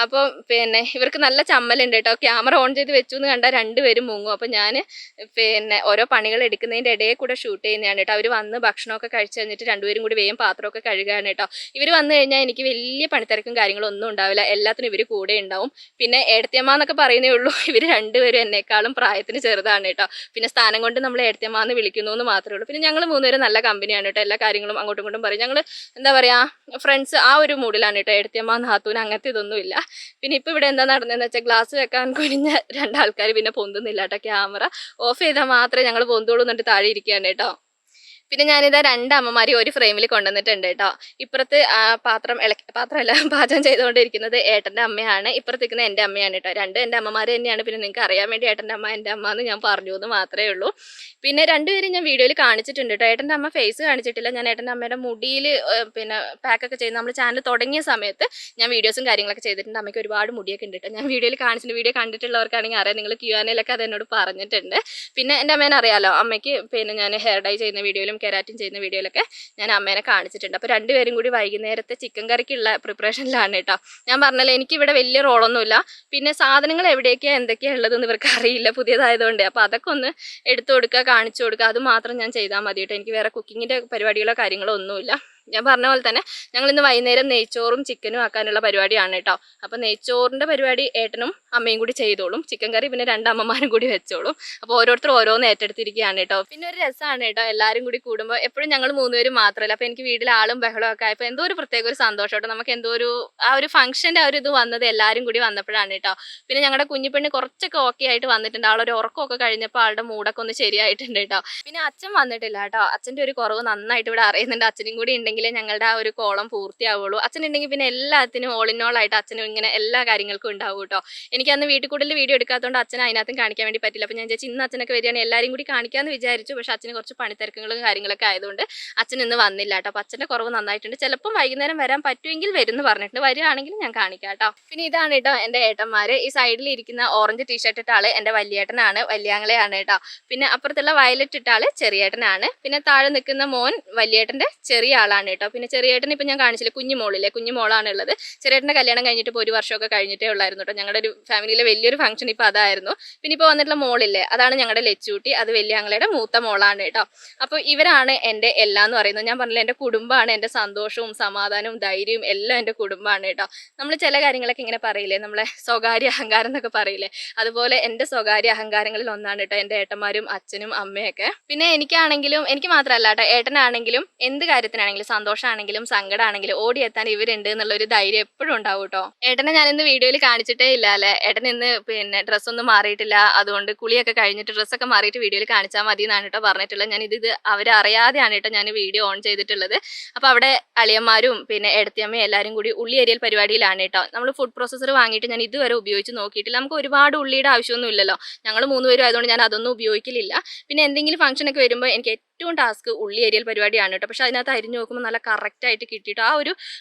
Speaker 1: അപ്പോൾ പിന്നെ ഇവർക്ക് നല്ല ചമ്മലുണ്ട് കേട്ടോ. ക്യാമറ ഓൺ ചെയ്ത് വെച്ചു എന്ന് കണ്ടാൽ 2 പേരും മുങ്ങും. അപ്പോൾ ഞാൻ പിന്നെ ഓരോ പണികൾ എടുക്കുന്നതിൻ്റെ ഇടയിൽ കൂടെ ഷൂട്ട് ചെയ്യുന്നതാണ് കേട്ടോ. അവർ വന്ന് ഭക്ഷണമൊക്കെ കഴിച്ച് കഴിഞ്ഞിട്ട് 2 പേരും കൂടി വേഗം പാത്രമൊക്കെ കഴുകുകയാണ് കേട്ടോ. ഇവർ വന്നു കഴിഞ്ഞാൽ എനിക്ക് വലിയ പണിത്തിരക്കും കാര്യങ്ങളും ഒന്നും ഉണ്ടാവില്ല. എല്ലാത്തിനും ഇവർ കൂടെ ഉണ്ടാവും. പിന്നെ ഏടത്തിയമ്മ എന്നൊക്കെ പറയുന്നേ ഉള്ളൂ. ഇവർ 2 പേരും എന്നെക്കാളും പ്രായത്തിന് ചെറുതാണ് കേട്ടോ. പിന്നെ സ്ഥാനം കൊണ്ട് നമ്മൾ ഏടത്തിയമ്മ എന്ന് വിളിക്കുന്നു എന്ന് മാത്രമേ ഉള്ളൂ. പിന്നെ ഞങ്ങൾ 3 പേരും നല്ല കമ്പനിയാണ് കേട്ടോ. എല്ലാ കാര്യങ്ങളും അങ്ങോട്ടും ഇങ്ങോട്ടും പറയും. ഞങ്ങൾ എന്താ പറയുക, ഫ്രണ്ട്സ് ആ ഒരു മൂഡിലാണ് കേട്ടോ. ഏടത്തിയമ്മ നാത്തൂന് അങ്ങനത്തെ ഇതൊന്നുമില്ല. പിന്നെ ഇപ്പോൾ ഇവിടെ എന്താ നടന്നതെന്ന് വെച്ചാൽ ഗ്ലാസ് വെക്കാൻ കുനിഞ്ഞ 2 ആൾക്കാർ പിന്നെ പൊന്തുന്നില്ല കേട്ടോ. ക്യാമറ ഓഫ് ചെയ്താൽ മാത്രമേ ഞങ്ങൾ പൊന്തുള്ളൂ എന്നിട്ട് താഴെ ഇരിക്കുകയാണ് കേട്ടോ. പിന്നെ ഞാനിതാ 2 അമ്മമാരെയും ഒരു ഫ്രെയിമിൽ കൊണ്ടുവന്നിട്ടുണ്ട് കേട്ടോ. ഇപ്പുറത്ത് പാത്രമല്ല പാചകം ചെയ്തുകൊണ്ടിരിക്കുന്നത് ഏട്ടൻ്റെ അമ്മയാണ്. ഇപ്പുറത്തേക്കുന്ന എൻ്റെ അമ്മയാണ് കേട്ടോ. 2 എൻ്റെ അമ്മമാർ തന്നെയാണ്. പിന്നെ നിങ്ങൾക്ക് അറിയാൻ വേണ്ടി ഏട്ടൻ്റെ അമ്മ എൻ്റെ അമ്മ എന്ന് ഞാൻ പറഞ്ഞു എന്ന് മാത്രമേ ഉള്ളൂ. പിന്നെ 2 പേരും ഞാൻ വീഡിയോയിൽ കാണിച്ചിട്ടുണ്ട് കേട്ടോ. ഏട്ടൻ്റെ അമ്മ ഫേസ് കാണിച്ചിട്ടില്ല. ഞാൻ ഏട്ടൻ്റെ അമ്മയുടെ മുടിയിൽ പിന്നെ പാക്കൊക്കെ ചെയ്ത് നമ്മൾ ചാനൽ തുടങ്ങിയ സമയത്ത് ഞാൻ വീഡിയോസും കാര്യങ്ങളൊക്കെ ചെയ്തിട്ടുണ്ട്. അമ്മയ്ക്ക് ഒരുപാട് മുടിയൊക്കെ ഉണ്ട് കേട്ടോ. ഞാൻ വീഡിയോയിൽ കാണിച്ചിട്ടുണ്ട്. വീഡിയോ കണ്ടിട്ടുള്ളവർക്കാണെങ്കിൽ അറിയാം. നിങ്ങൾ Q&A ഒക്കെ അത് എന്നോട് പറഞ്ഞിട്ടുണ്ട്. പിന്നെ എൻ്റെ അമ്മേനെ അറിയാമല്ലോ. അമ്മയ്ക്ക് പിന്നെ ഞാൻ ഹെയർ ഡൈ ചെയ്യുന്ന വീഡിയോയിലും കെരാറ്റിൻ ചെയ്യുന്ന വീഡിയോയിലൊക്കെ ഞാൻ അമ്മേനെ കാണിച്ചിട്ടുണ്ട്. അപ്പോൾ രണ്ടുപേരും കൂടി വൈകുന്നേരത്തെ ചിക്കൻ കറിക്കുള്ള പ്രിപ്പറേഷനിലാണ് കേട്ടോ. ഞാൻ പറഞ്ഞല്ലോ എനിക്കിവിടെ വലിയ റോളൊന്നുമില്ല. പിന്നെ സാധനങ്ങൾ എവിടെയൊക്കെയാണ് എന്തൊക്കെയാണ് ഉള്ളതെന്ന് ഇവർക്ക് അറിയില്ല പുതിയതായതുകൊണ്ട്. അപ്പോൾ അതൊക്കെ ഒന്ന് എടുത്തു കൊടുക്കുക, കാണിച്ചു കൊടുക്കുക, അത് മാത്രം ഞാൻ ചെയ്താൽ മതി കേട്ടോ. എനിക്ക് വേറെ കുക്കിങ്ങിൻ്റെ പരിപാടികളോ കാര്യങ്ങളോ ഒന്നുമില്ല. ഞാൻ പറഞ്ഞ പോലെ തന്നെ ഞങ്ങൾ ഇന്ന് വൈകുന്നേരം നെയ്ച്ചോറും ചിക്കനും ആക്കാനുള്ള പരിപാടിയാണ് കേട്ടോ. അപ്പോൾ നെയ്ച്ചോറിൻ്റെ പരിപാടി ഏട്ടനും അമ്മയും കൂടി ചെയ്തോളും, ചിക്കൻ കറി പിന്നെ രണ്ടമ്മമാരും കൂടി വെച്ചോളും. അപ്പോൾ ഓരോരുത്തർ ഓരോന്ന് ഏറ്റെടുത്തിരിക്കുകയാണ് കേട്ടോ. പിന്നെ ഒരു രസമാണ് കേട്ടോ എല്ലാവരും കൂടി കൂടുമ്പോൾ. എപ്പോഴും ഞങ്ങൾ മൂന്നുപേരും മാത്രമല്ല, അപ്പോൾ എനിക്ക് വീട്ടിൽ ആളും ബഹളവും ഒക്കെ ആയപ്പോൾ എന്തോ ഒരു പ്രത്യേക ഒരു സന്തോഷം കേട്ടോ. നമുക്ക് എന്തോ ഒരു ആ ഒരു ഫംഗ്ഷൻ്റെ ആ ഒരു ഇത് വന്നത് എല്ലാവരും കൂടി വന്നപ്പോഴാണ് കേട്ടോ. പിന്നെ ഞങ്ങളുടെ കുഞ്ഞിപ്പെണ്ണ് കുറച്ചൊക്കെ ഓക്കെ ആയിട്ട് വന്നിട്ടുണ്ട്. ആളൊരു ഉറക്കമൊക്കെ കഴിഞ്ഞപ്പോൾ ആളുടെ മൂടൊക്കെ ഒന്ന് ശരിയായിട്ടുണ്ട് കേട്ടോ. പിന്നെ അച്ഛൻ വന്നിട്ടില്ല കേട്ടോ. അച്ഛൻ്റെ ഒരു കുറവ് നന്നായിട്ട് ഇവിടെ അറിയുന്നുണ്ട്. അച്ഛനും കൂടി ഉണ്ടെങ്കിലേ ഞങ്ങളുടെ ആ ഒരു കോളം പൂർത്തിയാവുള്ളൂ. അച്ഛനുണ്ടെങ്കിൽ പിന്നെ എല്ലാത്തിനും ഓൾ ഇൻ ഓൾ ആയിട്ട് അച്ഛനും ഇങ്ങനെ എല്ലാ കാര്യങ്ങൾക്കും ഉണ്ടാവും കേട്ടോ. എനിക്ക് അന്ന് വീട്ടിൽ കൂടുതൽ വീഡിയോ എടുക്കാത്തതുകൊണ്ട് അച്ഛനെ അതിനകത്തും കാണിക്കാൻ വേണ്ടി പറ്റില്ല. അപ്പോൾ ഞാൻ ചേച്ചി ഇന്ന് അച്ഛനൊക്കെ വരികയാണെങ്കിൽ എല്ലാവരും കൂടി കാണിക്കാമെന്ന് വിചാരിച്ചു. പക്ഷേ അച്ഛന് കുറച്ച് പണിത്തിരക്കുകളും കാര്യങ്ങളൊക്കെ ആയതുകൊണ്ട് അച്ഛൻ ഇന്ന് വന്നില്ല കേട്ടോ. അപ്പോൾ അച്ഛൻ്റെ കുറവ് നന്നായിട്ടുണ്ട്. ചിലപ്പം വൈകുന്നേരം വരാൻ പറ്റുമെങ്കിൽ വരും എന്ന് പറഞ്ഞിട്ടുണ്ട്. വരികയാണെങ്കിൽ ഞാൻ കാണിക്കാം കേട്ടോ. പിന്നെ ഇതാണ് കേട്ടോ എൻ്റെ ഏട്ടന്മാർ. ഈ സൈഡിൽ ഇരിക്കുന്ന ഓറഞ്ച് ടീഷർട്ട് ഇട്ട ആൾ എൻ്റെ വലിയേട്ടനാണ്, വലിയാങ്ങളെയാണ് കേട്ടോ. പിന്നെ അപ്പുറത്തുള്ള വയലറ്റ് ഇട്ട ആൾ ചെറിയേട്ടനാണ്. പിന്നെ താഴെ നിൽക്കുന്ന മോൻ വലിയേട്ടൻ്റെ ചെറിയ ആളാണ് കേട്ടോ. പിന്നെ ചെറിയേട്ടൻ ഇപ്പം ഞാൻ കാണിച്ചില്ല, കുഞ്ഞുമോളാണ് ഉള്ളത്. ചെറിയേട്ടൻ്റെ കല്യാണം കഴിഞ്ഞിട്ട് ഇപ്പോൾ ഒരു വർഷമൊക്കെ കഴിഞ്ഞിട്ടേ ഉള്ളായിരുന്നു കേട്ടോ. ഞങ്ങളുടെ ഒരു ഫാമിലിയിലെ വലിയൊരു ഫംഗ്ഷൻ ഇപ്പോൾ അതായിരുന്നു. പിന്നെ ഇപ്പോൾ വന്നിട്ടുള്ള മോളില്ലേ, അതാണ് ഞങ്ങളുടെ ലച്ചൂട്ടി. അത് വലിയ ആങ്ങളയുടെ മൂത്ത മോളാണ് കേട്ടോ. അപ്പോൾ ഇവരാണ് എൻ്റെ എല്ലാം എന്ന് പറയുന്നത്. ഞാൻ പറഞ്ഞില്ല, എൻ്റെ കുടുംബമാണ് എൻ്റെ സന്തോഷവും സമാധാനവും ധൈര്യവും എല്ലാം എൻ്റെ കുടുംബമാണ് കേട്ടോ. നമ്മൾ ചില കാര്യങ്ങളൊക്കെ ഇങ്ങനെ പറയില്ലേ, നമ്മളെ സ്വകാര്യ അഹങ്കാരം എന്നൊക്കെ പറയില്ലേ, അതുപോലെ എൻ്റെ സ്വകാര്യ അഹങ്കാരങ്ങളിൽ ഒന്നാണ് കേട്ടോ എൻ്റെ ഏട്ടന്മാരും അച്ഛനും അമ്മയൊക്കെ. പിന്നെ എനിക്ക് മാത്രമല്ല കേട്ടോ, ഏട്ടനാണെങ്കിലും എന്ത് കാര്യത്തിനാണെങ്കിലും സന്തോഷമാണെങ്കിലും സങ്കടമാണെങ്കിലും ഓടിയെത്താൻ ഇവരുണ്ട് എന്നുള്ളൊരു ധൈര്യം എപ്പോഴും ഉണ്ടാവും കേട്ടോ. ഏട്ടനെ ഞാൻ ഇന്ന് വീഡിയോയിൽ കാണിച്ചിട്ടേ ഇല്ല അല്ലേ. ഏട്ടൻ ഇന്ന് പിന്നെ ഡ്രസ്സൊന്നും മാറിയിട്ടില്ല, അതുകൊണ്ട് കുളിയൊക്കെ കഴിഞ്ഞിട്ട് ഡ്രസ്സൊക്കെ മാറിയിട്ട് വീഡിയോയിൽ കാണിച്ചാൽ മതി എന്നാണ് കേട്ടോ പറഞ്ഞിട്ടുള്ളത്. ഞാൻ ഇത് അവരറിയാതെയാണ് കേട്ടോ ഞാൻ വീഡിയോ ഓൺ ചെയ്തിട്ടുള്ളത്. അപ്പോൾ അവിടെ അളിയന്മാരും പിന്നെ ഏടത്തിയമ്മയും എല്ലാവരും കൂടി ഉള്ളി അരിയൽ പരിപാടിയിലാണ് കേട്ടോ. നമ്മൾ ഫുഡ് പ്രോസസ്സർ വാങ്ങിയിട്ട് ഞാൻ ഇതുവരെ ഉപയോഗിച്ച് നോക്കിയിട്ടില്ല. നമുക്ക് ഒരുപാട് ഉള്ളിയുടെ ആവശ്യമൊന്നും ഇല്ലല്ലോ, ഞങ്ങൾ മൂന്നുപേരും ആയതുകൊണ്ട് ഞാൻ അതൊന്നും ഉപയോഗിക്കലില്ല. പിന്നെ എന്തെങ്കിലും ഫംഗ്ഷനൊക്കെ വരുമ്പോൾ എനിക്ക് ഏറ്റവും ടാസ്ക് ഉള്ളി അരിയൽ പരിപാടിയാണ് കേട്ടോ. പക്ഷെ അതിനകത്ത് അരിഞ്ഞു നോക്കുമ്പോൾ നല്ല കറക്റ്റായിട്ട് കിട്ടിയിട്ട് ആ ഒരു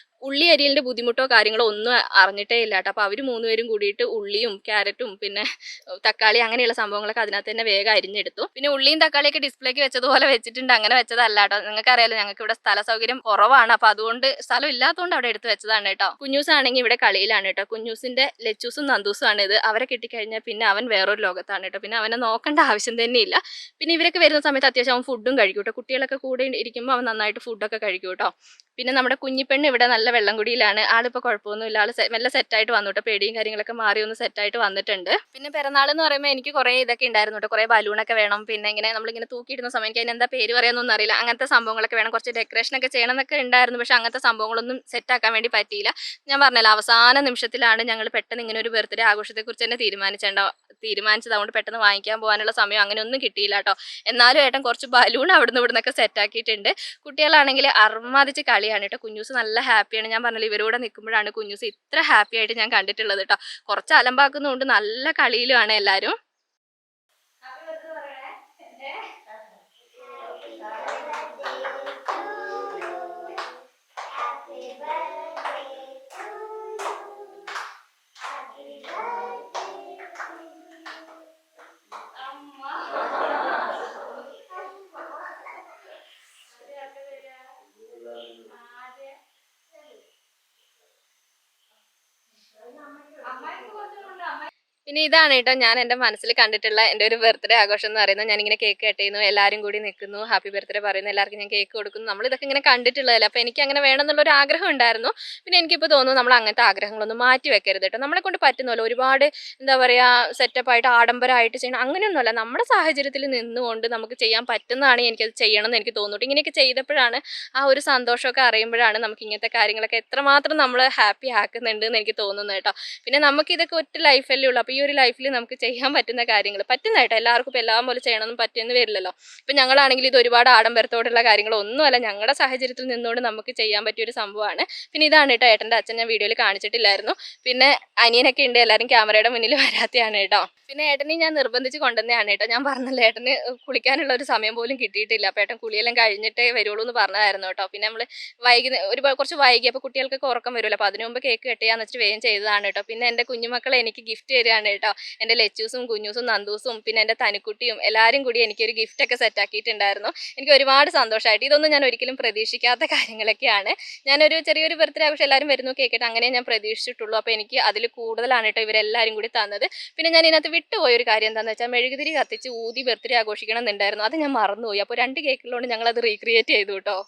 Speaker 1: ഉള്ളി അരിയലിൻ്റെ ബുദ്ധിമുട്ടോ കാര്യങ്ങളോ ഒന്നും അറിഞ്ഞിട്ടേ ഇല്ല കേട്ടോ. അപ്പോൾ അവർ മൂന്നുപേരും കൂടിയിട്ട് ഉള്ളിയും ക്യാരറ്റും പിന്നെ തക്കാളി അങ്ങനെയുള്ള സംഭവങ്ങളൊക്കെ അതിനകത്ത് തന്നെ വേഗം അരിഞ്ഞെടുത്തു. പിന്നെ ഉള്ളിയും തക്കാളിയൊക്കെ ഡിസ്പ്ലേക്ക് വെച്ചതുപോലെ വെച്ചിട്ടുണ്ട്, അങ്ങനെ വെച്ചതല്ല കേട്ടോ. നിങ്ങൾക്കറിയാലോ ഞങ്ങൾക്ക് ഇവിടെ സ്ഥല സൗകര്യം കുറവാണ്, അപ്പോൾ അതുകൊണ്ട് സ്ഥലം ഇല്ലാത്തതുകൊണ്ട് അവിടെ എടുത്ത് വെച്ചതാണ് കേട്ടോ. കുഞ്ഞൂസ് ആണെങ്കിൽ ഇവിടെ കളിയിലാണ് കേട്ടോ. കുഞ്ഞൂസിൻ്റെ ലച്ചൂസും നന്ദൂസും ആണ് ഇത്. അവരെ കിട്ടിക്കഴിഞ്ഞാൽ പിന്നെ അവൻ വേറൊരു ലോകത്താണ് കേട്ടോ. പിന്നെ അവനെ നോക്കേണ്ട ആവശ്യം തന്നെയില്ല. പിന്നെ ഇവരൊക്കെ വരുന്ന സമയത്ത് അത്യാവശ്യം അവൻ ഫുഡും കഴിക്കും കേട്ടോ. കുട്ടികളൊക്കെ കൂടെ ഇരിക്കുമ്പോൾ അവൻ നന്നായിട്ട് ഫുഡൊക്കെ കഴിക്കും കേട്ടോ. പിന്നെ നമ്മുടെ കുഞ്ഞിപ്പെണ്ണ് ഇവിടെ നല്ല വെള്ളംകുടിയിലാണ്. ആളിപ്പോൾ കുഴപ്പമൊന്നുമില്ല, ആൾ മെല്ലെ സെറ്റായിട്ട് വന്നു കേട്ടോ. പേടിയും കാര്യങ്ങളൊക്കെ മാറി ഒന്ന് സെറ്റായിട്ട് വന്നിട്ടുണ്ട്. പിന്നെ പിറന്നാൾ എന്ന് പറയുമ്പോൾ എനിക്ക് കുറേ ഇതൊക്കെ ഉണ്ടായിരുന്നു കേട്ടോ. കുറേ ബലൂണൊക്കെ വേണം, പിന്നെ ഇങ്ങനെ നമ്മളിങ്ങനെ തൂക്കിയിടുന്ന സമയം എനിക്ക് അതിന് എന്താ പേര് പറയാമെന്നൊന്നും അറിയില്ല, അങ്ങനത്തെ സംഭവങ്ങളൊക്കെ വേണം. കുറച്ച് ഡെക്കറേഷനൊക്കെ ചെയ്യണം എന്നൊക്കെ ഉണ്ടായിരുന്നു. പക്ഷേ അങ്ങനത്തെ സംഭവങ്ങളൊന്നും സെറ്റാക്കാൻ വേണ്ടി പറ്റിയില്ല. ഞാൻ പറഞ്ഞല്ലോ, അവസാന നിമിഷത്തിലാണ് ഞങ്ങൾ പെട്ടെന്ന് ഇങ്ങനെ ഒരു ബർത്ത്ഡേ ആഘോഷത്തെക്കുറിച്ച് തന്നെ തീരുമാനിച്ചത്. അതുകൊണ്ട് പെട്ടെന്ന് വാങ്ങിക്കാൻ പോകാനുള്ള സമയം അങ്ങനെയൊന്നും കിട്ടിയില്ല കേട്ടോ. എന്നാലും ഏട്ടൻ കുറച്ച് ബലൂൺ അവിടുന്ന് ഇവിടുന്നൊക്കെ സെറ്റാക്കിയിട്ടുണ്ട്. കുട്ടികളാണെങ്കിൽ അർമാദിച്ച് കളിയാണ് കേട്ടോ. കുഞ്ഞൂസ് നല്ല ഹാപ്പിയാണ്. ഞാൻ പറഞ്ഞല്ലോ, ഇവരോടെ നിൽക്കുമ്പോഴാണ് കുഞ്ഞൂസ് ഇത്ര ഹാപ്പി ആയിട്ട് ഞാൻ കണ്ടിട്ടുള്ളത് കേട്ടോ. കുറച്ച് അലമ്പാക്കുന്നതുകൊണ്ട് നല്ല കളിയിലുമാണ് എല്ലാവരും. പിന്നെ ഇതാണ് കേട്ടോ ഞാൻ എൻ്റെ മനസ്സിൽ കണ്ടിട്ടുള്ള എൻ്റെ ഒരു ബർത്ത്ഡേ ആഘോഷം എന്ന് പറയുന്നത്. ഞാനിങ്ങനെ കേക്ക് കട്ട് ചെയ്യുന്നു, എല്ലാവരും കൂടി നിൽക്കുന്നു, ഹാപ്പി ബർത്ത്ഡേ പറയുന്നു, എല്ലാവർക്കും ഞാൻ കേക്ക് കൊടുക്കുന്നു. നമ്മളിതൊക്കെ ഇങ്ങനെ കണ്ടിട്ടുള്ളതല്ല. അപ്പോൾ എനിക്ക് അങ്ങനെ വേണമെന്നുള്ളൊരു ആഗ്രഹം ഉണ്ടായിരുന്നു. പിന്നെ എനിക്കിപ്പോൾ തോന്നുന്നു നമ്മൾ അങ്ങനത്തെ ആഗ്രഹങ്ങളൊന്നും മാറ്റി വെക്കരുത് കേട്ടോ. നമ്മളെ കൊണ്ട് പറ്റുന്നല്ലോ, ഒരുപാട് എന്താ പറയുക സെറ്റപ്പായിട്ട് ആഡംബരമായിട്ട് ചെയ്യണം അങ്ങനെയൊന്നുമല്ല. നമ്മുടെ സാഹചര്യത്തിൽ നിന്നുകൊണ്ട് നമുക്ക് ചെയ്യാൻ പറ്റുന്നതാണ് എനിക്കത് ചെയ്യണമെന്ന് എനിക്ക് തോന്നുന്നു. ഇങ്ങനെയൊക്കെ ചെയ്തപ്പോഴാണ് ആ ഒരു സന്തോഷമൊക്കെ അറിയുമ്പോഴാണ് നമുക്ക് ഇങ്ങനത്തെ കാര്യങ്ങളൊക്കെ എത്രമാത്രം നമ്മൾ ഹാപ്പി ആക്കുന്നുണ്ട് എന്ന് എനിക്ക് തോന്നുന്നു കേട്ടോ. പിന്നെ നമുക്കിതൊക്കെ ഒറ്റ ലൈഫല്ലേ ഉള്ളൂ. അപ്പോൾ ഈ ഒരു ലൈഫിൽ നമുക്ക് ചെയ്യാൻ പറ്റുന്ന കാര്യങ്ങൾ പറ്റുന്നതായിട്ട് എല്ലാവർക്കും ഇപ്പോൾ എല്ലാം പോലെ ചെയ്യണമെന്നും പറ്റുമെന്ന് വരില്ലല്ലോ. ഇപ്പം ഞങ്ങളാണെങ്കിൽ ഇത് ഒരുപാട് ആഡംബരത്തോടുള്ള കാര്യങ്ങളൊന്നുമല്ല, ഞങ്ങളുടെ സാഹചര്യത്തിൽ നിന്നുകൊണ്ട് നമുക്ക് ചെയ്യാൻ പറ്റിയൊരു സംഭവമാണ്. പിന്നെ ഇതാണ് കേട്ടോ ഏട്ടൻ്റെ അച്ഛൻ, ഞാൻ വീഡിയോയിൽ കാണിച്ചിട്ടില്ലായിരുന്നു. പിന്നെ അനിയനൊക്കെ ഉണ്ട്, എല്ലാവരും ക്യാമറയുടെ മുന്നിൽ വരാത്തതാണ് കേട്ടോ. പിന്നെ ഏട്ടനെ ഞാൻ നിർബന്ധിച്ച് കൊണ്ടുവന്നതാണ് കേട്ടോ. ഞാൻ പറഞ്ഞല്ലോ, ഏട്ടന് കുളിക്കാനുള്ള ഒരു സമയം പോലും കിട്ടിയിട്ടില്ല. അപ്പോൾ ഏട്ടൻ കുളിയെല്ലാം കഴിഞ്ഞിട്ടേ വരുള്ളൂ എന്ന് പറഞ്ഞതായിരുന്നു കേട്ടോ. പിന്നെ നമ്മൾ കുറച്ച് വൈകി, അപ്പോൾ കുട്ടികൾക്കൊക്കെ ഉറക്കം വരുമല്ലോ. അപ്പോൾ അതിനു മുമ്പ് കേക്ക് കട്ട് ചെയ്യാന്ന് വെച്ചിട്ട് വേഗം ചെയ്തതാണ് കേട്ടോ. പിന്നെ എൻ്റെ കുഞ്ഞുമക്കളെ എനിക്ക് ഗിഫ്റ്റ് തരികയാണ് ആണ് കേട്ടോ. എൻ്റെ ലച്ചൂസും കുഞ്ഞൂസും നന്ദൂസും പിന്നെ എൻ്റെ തനുക്കുട്ടിയും എല്ലാവരും കൂടി എനിക്കൊരു ഗിഫ്റ്റൊക്കെ സെറ്റാക്കിയിട്ടുണ്ടായിരുന്നു. എനിക്ക് ഒരുപാട് സന്തോഷമായിട്ട്. ഇതൊന്നും ഞാൻ ഒരിക്കലും പ്രതീക്ഷിക്കാത്ത കാര്യങ്ങളൊക്കെയാണ്. ഞാനൊരു ചെറിയൊരു ബർത്ത്ഡേ ആഘോഷം എല്ലാവരും വരുന്നു കേൾക്കട്ടെ അങ്ങനെ ഞാൻ പ്രതീക്ഷിച്ചിട്ടുള്ളൂ. അപ്പോൾ എനിക്ക് അതിൽ കൂടുതലാണ് കേട്ടോ ഇവരെല്ലാവരും കൂടി തന്നത്. പിന്നെ ഞാൻ ഇതിനകത്ത് വിട്ടുപോയൊരു കാര്യം എന്താണെന്ന് വെച്ചാൽ മെഴുകുതിരി കത്തിച്ച് ഊതി ബർത്ത്ഡേ ആഘോഷിക്കണം എന്നുണ്ടായിരുന്നു. അത് ഞാൻ മറന്നുപോയി. അപ്പോൾ 2 കേക്കുള്ളതുകൊണ്ട് ഞങ്ങളത് റീക്രിയേറ്റ് ചെയ്തു കേട്ടോ.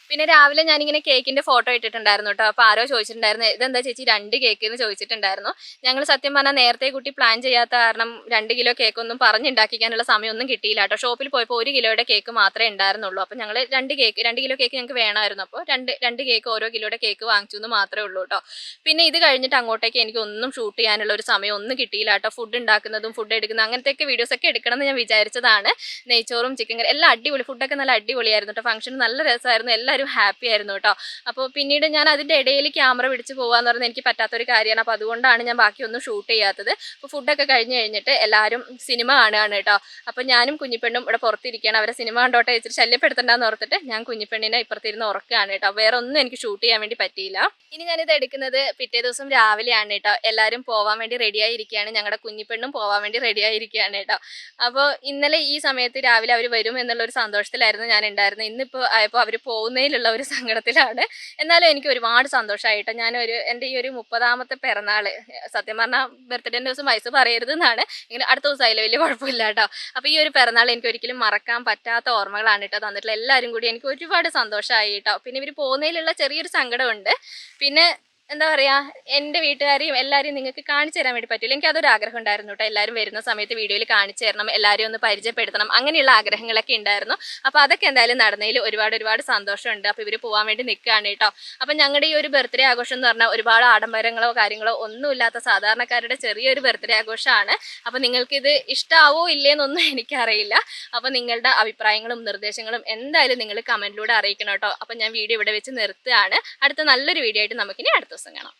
Speaker 1: പിന്നെ രാവിലെ ഞാനിങ്ങനെ കേക്കിൻ്റെ ഫോട്ടോ ഇട്ടിട്ടുണ്ടായിരുന്നു കേട്ടോ. അപ്പോൾ ആരോ ചോദിച്ചിട്ടുണ്ടായിരുന്നു ഇതെന്താ ചേച്ചി 2 കേക്ക് എന്ന് ചോദിച്ചിട്ടുണ്ടായിരുന്നു. ഞങ്ങൾ സത്യം പറഞ്ഞാൽ നേരത്തെ കൂട്ടി പ്ലാൻ ചെയ്യാത്ത കാരണം 2 കിലോ കേക്കൊന്നും പറഞ്ഞുണ്ടാക്കിക്കാനുള്ള സമയമൊന്നും കിട്ടിയില്ല കേട്ടോ. ഷോപ്പിൽ പോയപ്പോൾ 1 കിലോയുടെ കേക്ക് മാത്രമേ ഉണ്ടായിരുന്നുള്ളൂ. അപ്പോൾ ഞങ്ങൾ 2 കിലോ കേക്ക് ഞങ്ങൾക്ക് വേണമായിരുന്നു. അപ്പോൾ രണ്ട് കേക്ക് ഓരോ കിലോയുടെ കേക്ക് വാങ്ങിച്ചു എന്ന് മാത്രമേ ഉള്ളൂ കേട്ടോ. പിന്നെ ഇത് കഴിഞ്ഞിട്ട് അങ്ങോട്ടേക്ക് എനിക്കൊന്നും ഷൂട്ട് ചെയ്യാനുള്ള ഒരു സമയം ഒന്നും കിട്ടിയില്ല കേട്ടോ. ഫുഡ് ഉണ്ടാക്കുന്നതും ഫുഡ് എടുക്കുന്നതും അങ്ങനത്തെയൊക്കെ വീഡിയോസൊക്കെ എടുക്കണം എന്ന് ഞാൻ വിചാരിച്ചതാണ്. നെയ്ച്ചോറും ചിക്കൻ കറി എല്ലാം അടിപൊളി, ഫുഡൊക്കെ നല്ല അടിപൊളിയായിരുന്നു കേട്ടോ. ഫംഗ്ഷൻ നല്ല രസമായിരുന്നു, എല്ലാവരും ഹാപ്പി ആയിരുന്നു കേട്ടോ. അപ്പോൾ പിന്നീട് ഞാൻ അതിൻ്റെ ഇടയിൽ ക്യാമറ പിടിച്ച് പോകാമെന്ന് പറഞ്ഞാൽ എനിക്ക് പറ്റാത്തൊരു കാര്യമാണ്. അപ്പോൾ അതുകൊണ്ടാണ് ഞാൻ ബാക്കിയൊന്നും ഷൂട്ട് ചെയ്യാത്തത്. അപ്പോൾ ഫുഡൊക്കെ കഴിഞ്ഞിട്ട് എല്ലാവരും സിനിമ കാണുകയാണ് കേട്ടോ. അപ്പോൾ ഞാനും കുഞ്ഞിപ്പെണ്ണും ഇവിടെ പുറത്തിരിക്കുകയാണ്. അവരെ സിനിമ കണ്ടോട്ടെ വെച്ചിട്ട് ശല്യപ്പെടുത്തണ്ടെന്ന് ഓർത്തിട്ട് ഞാൻ കുഞ്ഞിപ്പെണ്ണിനെ ഇപ്പുറത്തിരുന്ന് ഉറക്കുകയാണ് കേട്ടോ. വേറെ ഒന്നും എനിക്ക് ഷൂട്ട് ചെയ്യാൻ വേണ്ടി പറ്റിയില്ല. ഇനി ഞാനിത് എടുക്കുന്നത് പിറ്റേ ദിവസം രാവിലെയാണ് കേട്ടോ. എല്ലാവരും പോകാൻ വേണ്ടി റെഡിയായിരിക്കുകയാണ്. ഞങ്ങളുടെ കുഞ്ഞിപ്പെണ്ണും പോകാൻ വേണ്ടി റെഡിയായിരിക്കുകയാണ് കേട്ടോ. അപ്പോൾ ഇന്നലെ ഈ സമയത്ത് രാവിലെ അവർ വരും എന്നുള്ളൊരു സന്തോഷത്തിലായിരുന്നു ഞാൻ ഉണ്ടായിരുന്നത്. ഇന്നിപ്പോൾ ആയപ്പോൾ അവർ പോകുന്നതിലുള്ള ഒരു സങ്കടത്തിലാണ്. എന്നാലും എനിക്ക് ഒരുപാട് സന്തോഷമായിട്ടോ. എൻ്റെ ഈ ഒരു 30ാമത്തെ പിറന്നാൾ സത്യം പറഞ്ഞാൽ ബർത്ത്ഡേൻ്റെ ദിവസം വയസ്സ് പറയരുത് എന്നാണ്. ഇങ്ങനെ അടുത്ത ദിവസമായില്ല, വലിയ കുഴപ്പമില്ല കേട്ടോ. അപ്പോൾ ഈ ഒരു പിറന്നാൾ എനിക്ക് ഒരിക്കലും മറക്കാൻ പറ്റാത്ത ഓർമ്മകളാണ് കേട്ടോ തന്നിട്ടുള്ള. എല്ലാവരും കൂടി എനിക്ക് ഒരുപാട് സന്തോഷമായി കേട്ടോ. പിന്നെ ഇവർ പോകുന്നതിലുള്ള ചെറിയൊരു സങ്കടമുണ്ട്. പിന്നെ എന്താ പറയുക, എൻ്റെ വീട്ടുകാരെയും എല്ലാവരെയും നിങ്ങൾക്ക് കാണിച്ചു തരാൻ വേണ്ടി പറ്റില്ല. എനിക്ക് അതൊരു ആഗ്രഹം ഉണ്ടായിരുന്നു കേട്ടോ. എല്ലാവരും വരുന്ന സമയത്ത് വീഡിയോയിൽ കാണിച്ചു തരണം, എല്ലാവരെയും ഒന്ന് പരിചയപ്പെടുത്തണം, അങ്ങനെയുള്ള ആഗ്രഹങ്ങളൊക്കെ ഉണ്ടായിരുന്നു. അപ്പോൾ അതൊക്കെ എന്തായാലും നടന്നതിൽ ഒരുപാട് സന്തോഷമുണ്ട്. അപ്പോൾ ഇവർ പോകാൻ വേണ്ടി നിൽക്കുകയാണ് കേട്ടോ. അപ്പോൾ ഞങ്ങളുടെ ഈ ഒരു ബർത്ത്ഡേ ആഘോഷം എന്ന് പറഞ്ഞാൽ ഒരുപാട് ആഡംബരങ്ങളോ കാര്യങ്ങളോ ഒന്നുമില്ലാത്ത സാധാരണക്കാരുടെ ചെറിയൊരു ബർത്ത്ഡേ ആഘോഷമാണ്. അപ്പോൾ നിങ്ങൾക്കിത് ഇഷ്ടമാവോ ഇല്ലേന്നൊന്നും എനിക്കറിയില്ല. അപ്പോൾ നിങ്ങളുടെ അഭിപ്രായങ്ങളും നിർദ്ദേശങ്ങളും എന്തായാലും നിങ്ങൾ കമൻറ്റിലൂടെ അറിയിക്കണം കേട്ടോ. അപ്പോൾ ഞാൻ വീഡിയോ ഇവിടെ വെച്ച് നിർത്തുകയാണ്. അടുത്ത നല്ലൊരു വീഡിയോ ആയിട്ട് നമുക്കിനി അടുത്ത ദിവസം കാണാം.